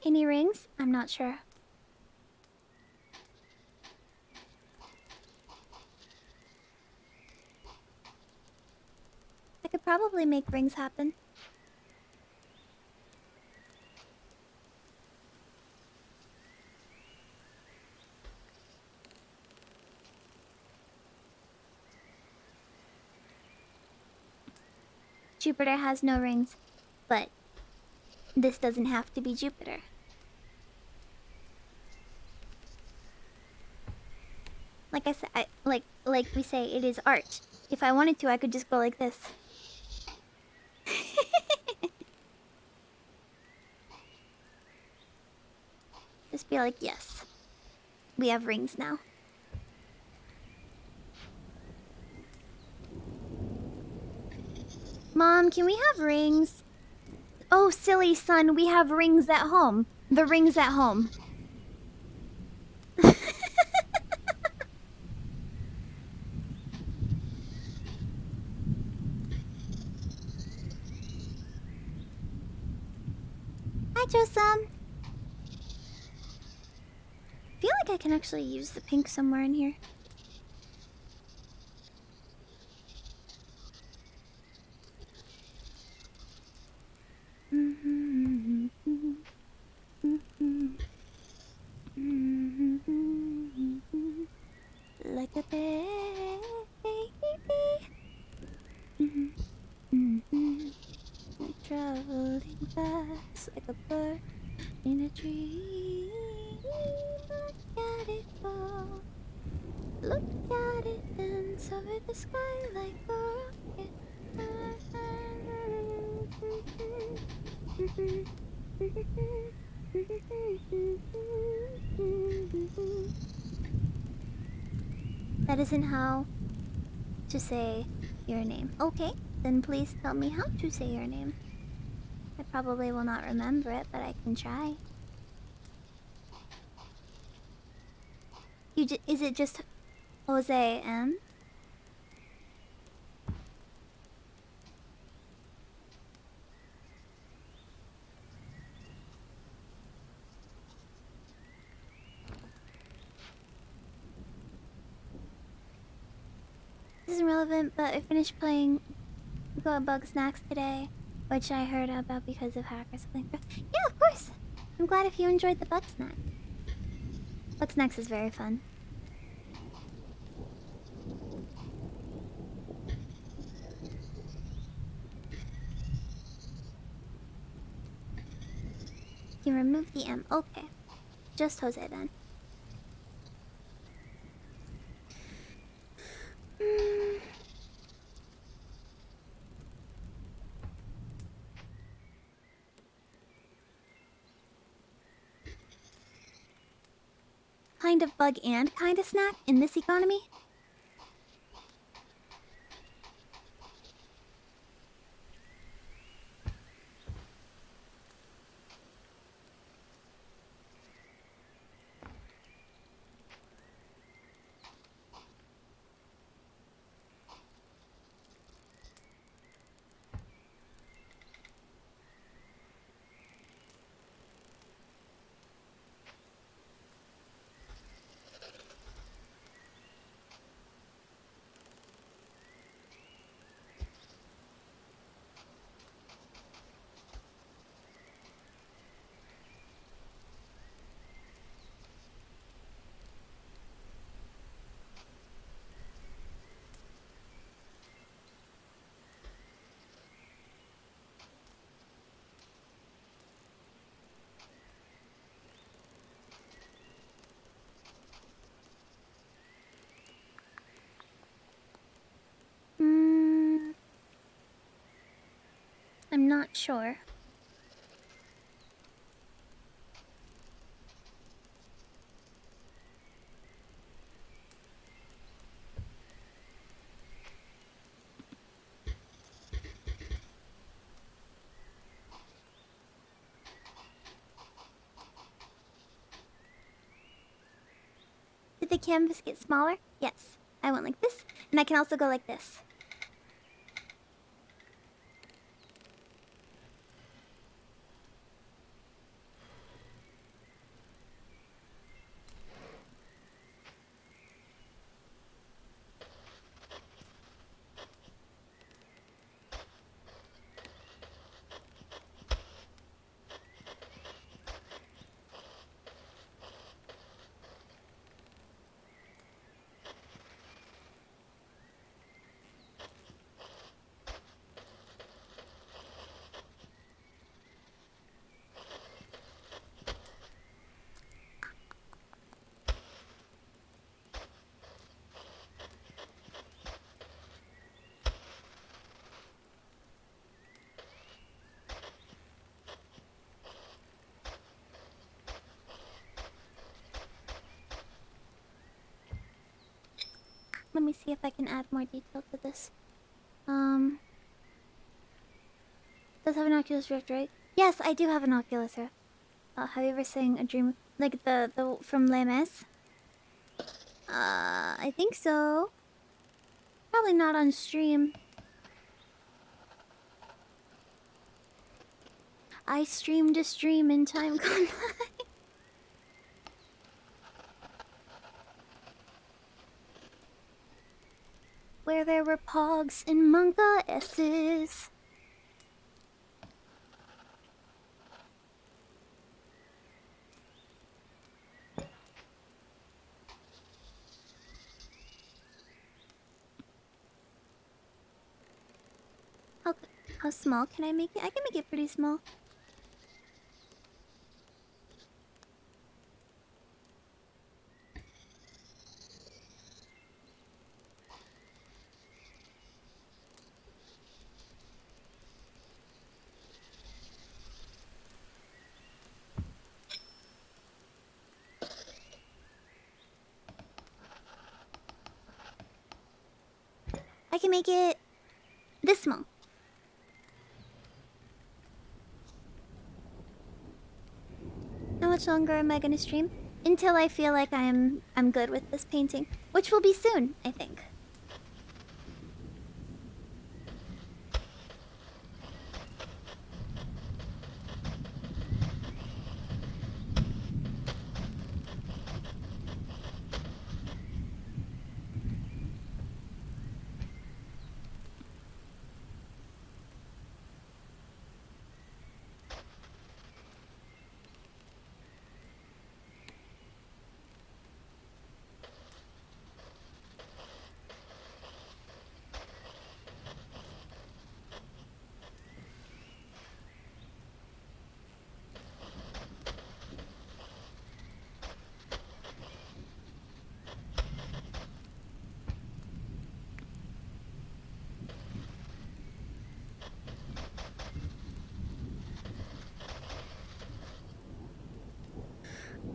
Any rings? I'm not sure. I could probably make rings happen. Jupiter has no rings, but this doesn't have to be Jupiter. Like I said, like we say, it is art. If I wanted to, I could just go like this. Just be like, yes, we have rings now. Mom, can we have rings? Oh, silly son, we have rings at home. The rings at home. Hi, Josam. I feel like I can actually use the pink somewhere in here. Like a baby. Traveling fast like a bird in a dream. Look at it go. Look at it dance over the sky like a rocket. That isn't how to say your name. Okay, then please tell me how to say your name. I probably will not remember it, but I can try. Is it just Jose M? This isn't relevant, but I finished playing Bug Snacks today, which I heard about because of Hack or something. Yeah, of course! I'm glad if you enjoyed the Bug Snack. Bug Snacks is very fun. You remove the M. Okay. Just Jose then. Kind of bug and kind of snack in this economy? I'm not sure. Did the canvas get smaller? Yes. I went like this, and I can also go like this. let me see if I can add more detail to this. Does have an Oculus Rift, right? Yes, I do have an Oculus Rift. Have you ever sang a dream like the from Les Mis? I think so. Probably not on stream. I streamed a stream in time gone by. Where there were pogs and manga S's. How, how small can I make it? I can make it pretty small. I can make it this small. How much longer am I gonna stream? Until I feel like I'm good with this painting, which will be soon, I think.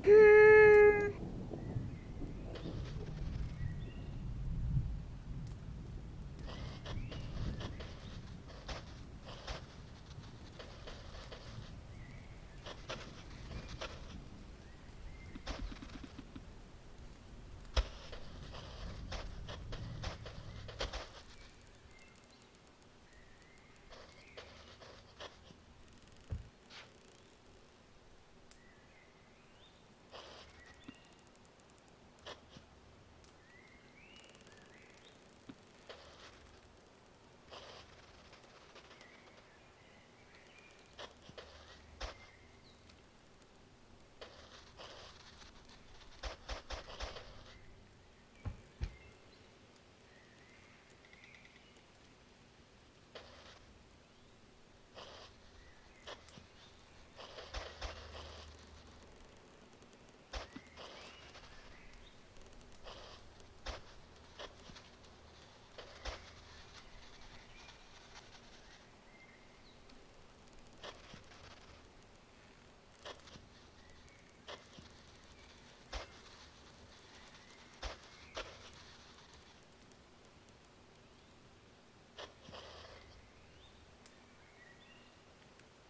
Hmm.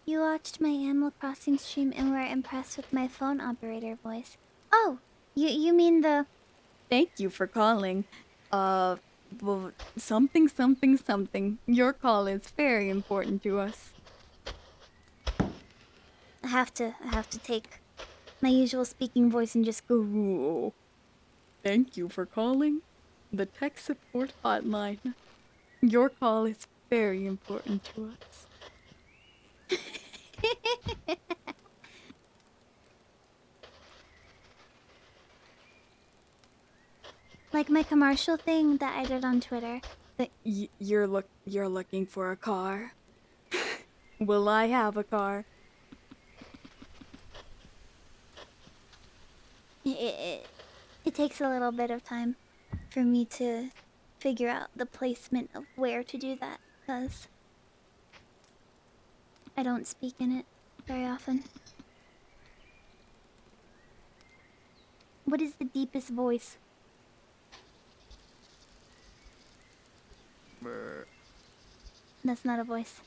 You watched my Animal Crossing stream and were impressed with my phone operator voice. Oh, you mean the...
Thank you for calling. Well, something, something, something. Your call is very important to us.
I have to take my usual speaking voice and just go...
Ooh. Thank you for calling the tech support hotline. Your call is very important to us.
Like my commercial thing that I did on Twitter.
You're looking for a car? Will I have a car?
It takes a little bit of time for me to figure out the placement of where to do that, because I don't speak in it very often. What is the deepest voice?
Brr.
That's not a voice.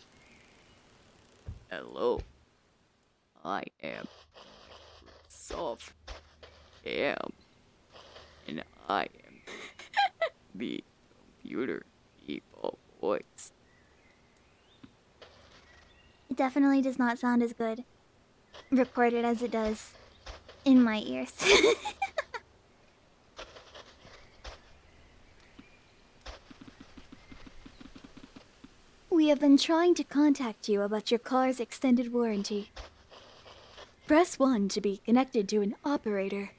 Hello. I am Soft Am. And I am the computer people voice.
It definitely does not sound as good recorded as it does in my ears. We have been trying to contact you about your car's extended warranty. Press 1 to be connected to an operator.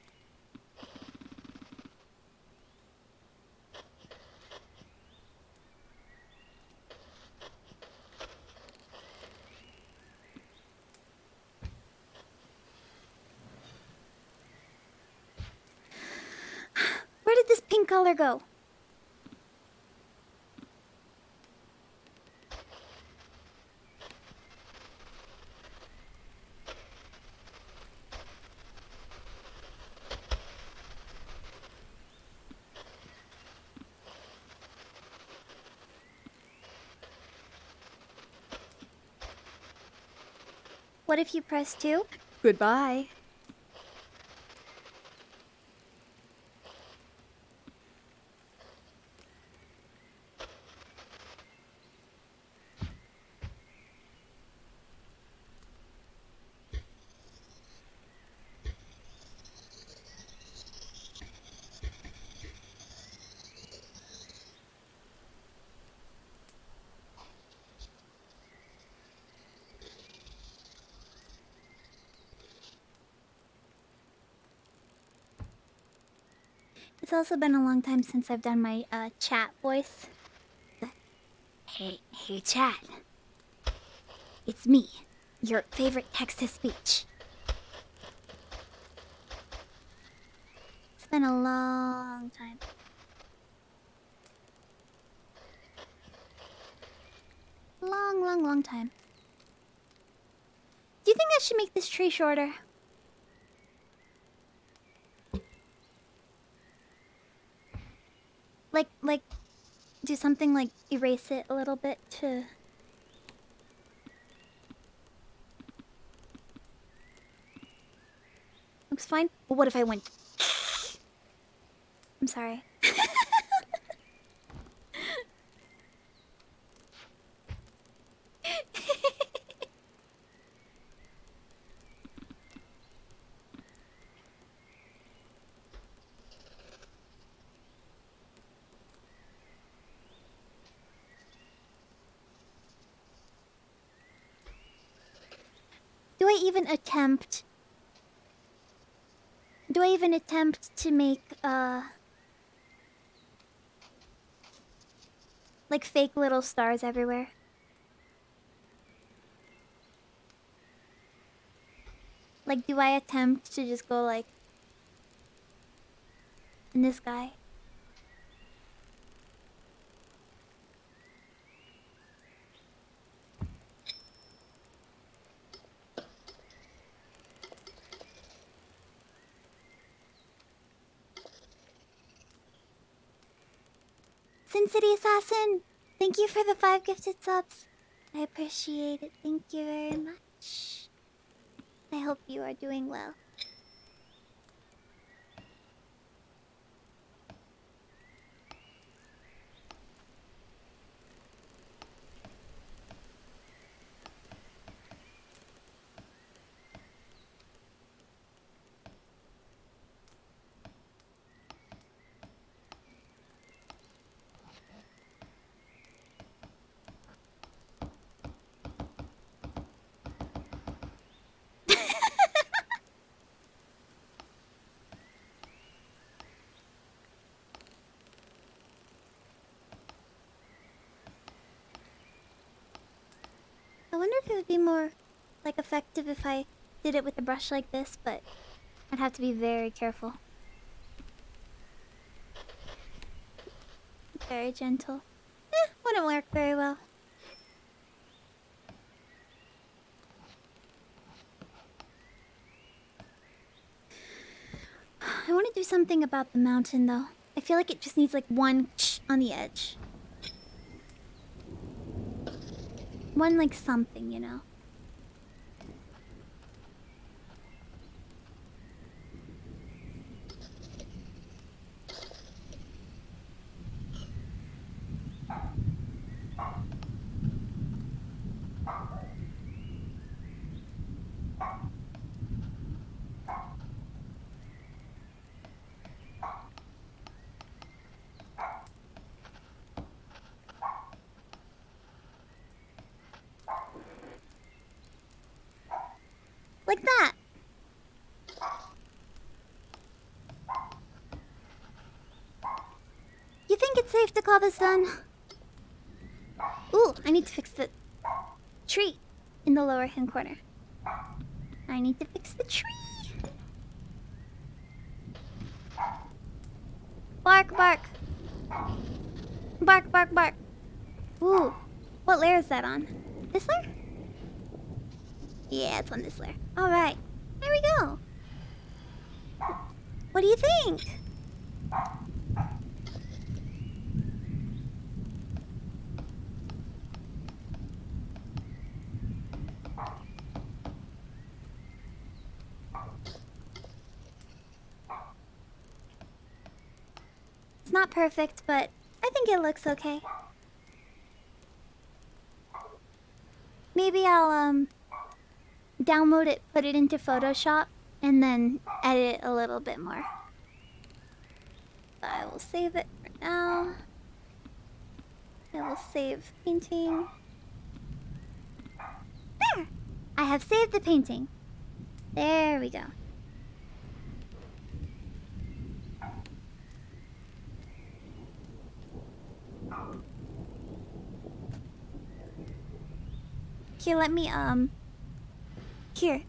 Where did this pink color go? What if you press 2?
Goodbye.
It's also been a long time since I've done my chat voice. Hey, chat. It's me, your favorite text-to-speech. It's been a long time. Long time. Do you think I should make this tree shorter? Like, do something like erase it a little bit to... Looks fine. But what if I went... I'm sorry. Do I even attempt to make like fake little stars everywhere? Like, do I attempt to just go like in the sky? Sin City Assassin, thank you for the 5 gifted subs. I appreciate it. Thank you very much. I hope you are doing well. I wonder if it would be more like effective if I did it with a brush like this, but I'd have to be very careful. Very gentle. Wouldn't work very well. I want to do something about the mountain though. I feel like it just needs like one on the edge. One like something, you know. Like that. You think it's safe to call this done? Ooh, I need to fix the tree in the lower hand corner. I need to fix the tree. Bark, bark. Bark, bark, bark. Ooh, what layer is that on? This layer? Yeah, it's on this layer. Alright, there we go. What do you think? It's not perfect, but I think it looks okay. Maybe I'll download it, put it into Photoshop, and then edit a little bit more. I will save it for now. I will save painting. There! I have saved the painting. There we go. Here, let me, Here.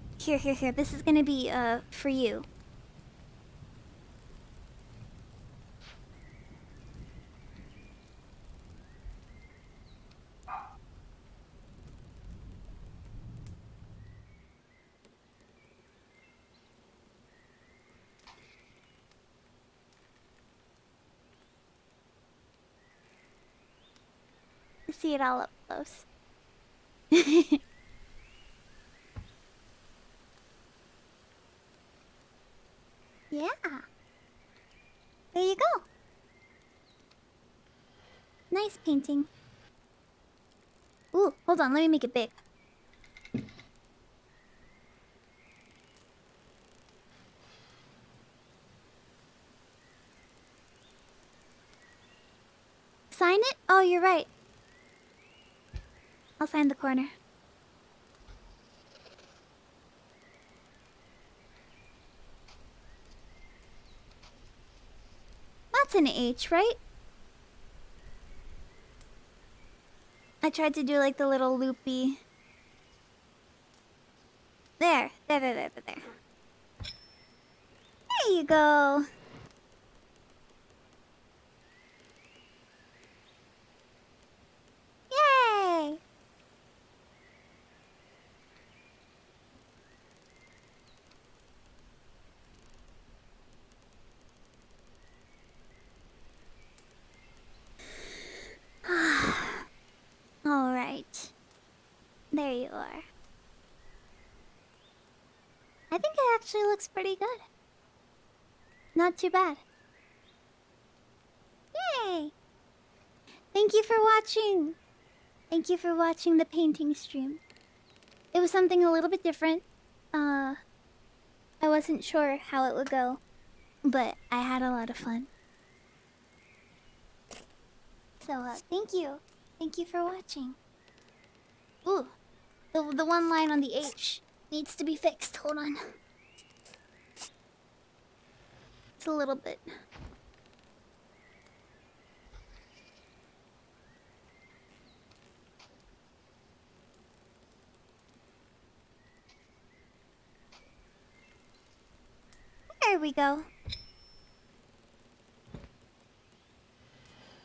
This is gonna be, for you. See it all up close. Yeah. There you go. Nice painting. Ooh, hold on, let me make it big. Sign it? Oh, you're right. I'll sign the corner. That's an H, right? I tried to do like the little loopy. There. There you go. Yay! All right. There you are. I think it actually looks pretty good. Not too bad. Yay! Thank you for watching. Thank you for watching the painting stream. It was something a little bit different. I wasn't sure how it would go, but I had a lot of fun. So, thank you. Thank you for watching. Ooh, the one line on the H needs to be fixed. Hold on. It's a little bit. There we go.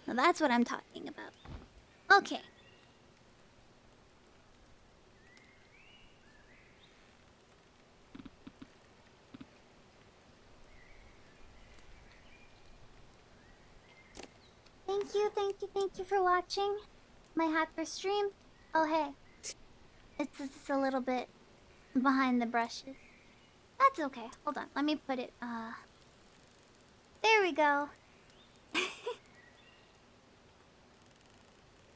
Now that's what I'm talking about. Okay. Thank you for watching my hacker stream. Oh hey, It's a little bit behind the brushes. That's okay. Hold on. Let me put it, there we go.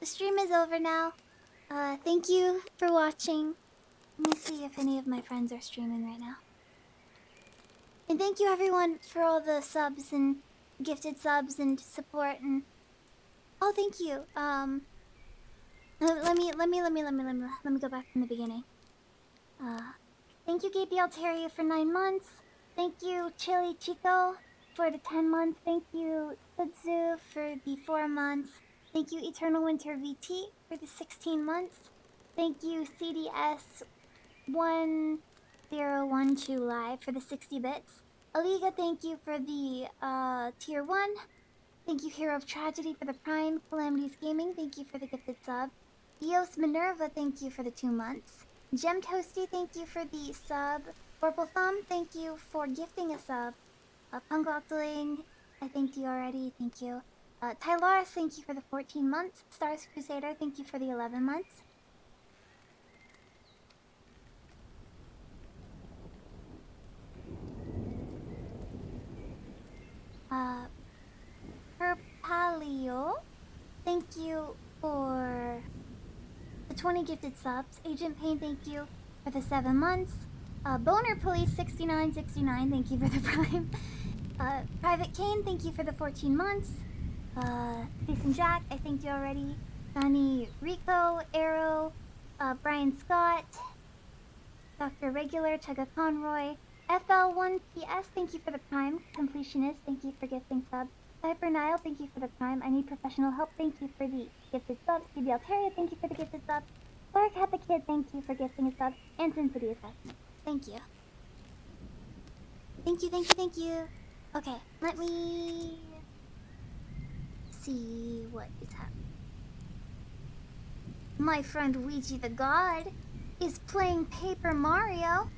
The stream is over now. Thank you for watching. Let me see if any of my friends are streaming right now. And thank you everyone for all the subs and gifted subs and support and oh, thank you. Let me go back from the beginning. Thank you, Gaby Alteria, for 9 months. Thank you, Chili Chico, for the 10 months. Thank you, Sudzu, for the 4 months. Thank you, Eternal Winter VT, for the 16 months. Thank you, CDS 1012 Live, for the 60 bits. Aliga, thank you for the tier 1. Thank you, Hero of Tragedy, for the Prime. Calamities Gaming, thank you for the gifted sub. Eos Minerva, thank you for the 2 months. Gem Toasty, thank you for the sub. Purple Thumb, thank you for gifting a sub. Punglockling, I thanked you already, thank you. Tylaris, thank you for the 14 months. Stars Crusader, thank you for the 11 months. Perpalio, thank you for the 20 gifted subs. Agent Pain, thank you for the 7 months. Boner Police 6969, thank you for the prime. Private Kane, thank you for the 14 months. Jason Jack, I thanked you already. Johnny Rico, Arrow, Brian Scott, Dr. Regular, Chugga Conroy, FL1PS, thank you for the prime. Completionist, thank you for gifting subs. Viper Nile, thank you for the prime. I need professional help, thank you for the gifted subs. CB Alteria, thank you for the gifted subs. Clark Hat the Kid, thank you for gifting a sub. And Sin City Assassin, thank you. Thank you, thank you, thank you. Okay, let me see what is happening. My friend Ouija the God is playing Paper Mario.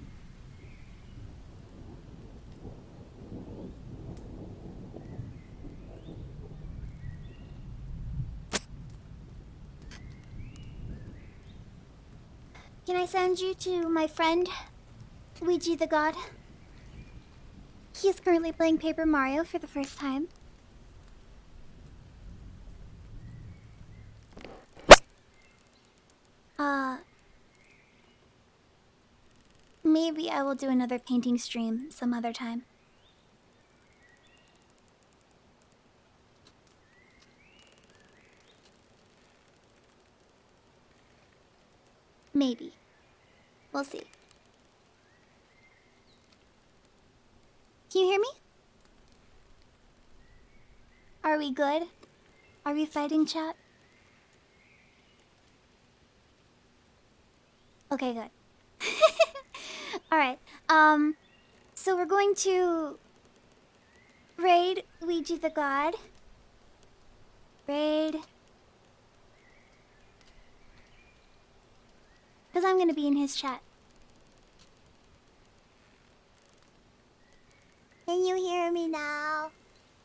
Can I send you to my friend Ouija the God? He is currently playing Paper Mario for the first time. Maybe I will do another painting stream some other time. Maybe. We'll see. Can you hear me? Are we good? Are we fighting, chat? Okay, good. Alright, so we're going to raid Ouija the God. Raid. Because I'm gonna be in his chat.
Can you hear me now?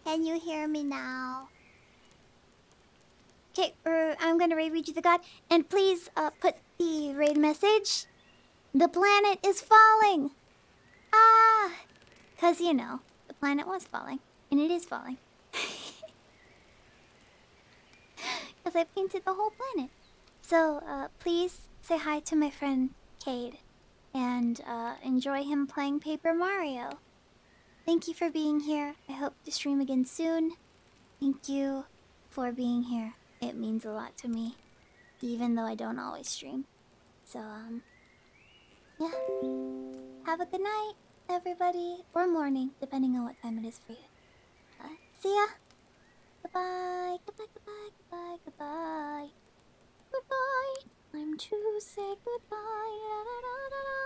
Can you hear me now?
Okay, I'm gonna raid Ouija the God. And please, put the raid message. The planet is falling! Ah! Because, you know, the planet was falling. And it is falling. Because I painted the whole planet. So, please say hi to my friend Cade. And, enjoy him playing Paper Mario. Thank you for being here. I hope to stream again soon. Thank you for being here. It means a lot to me. Even though I don't always stream. So, yeah. Have a good night, everybody. Or morning, depending on what time it is for you. See ya. Goodbye. Goodbye, goodbye, goodbye, goodbye. Goodbye. Time to say goodbye. Da, da, da, da, da.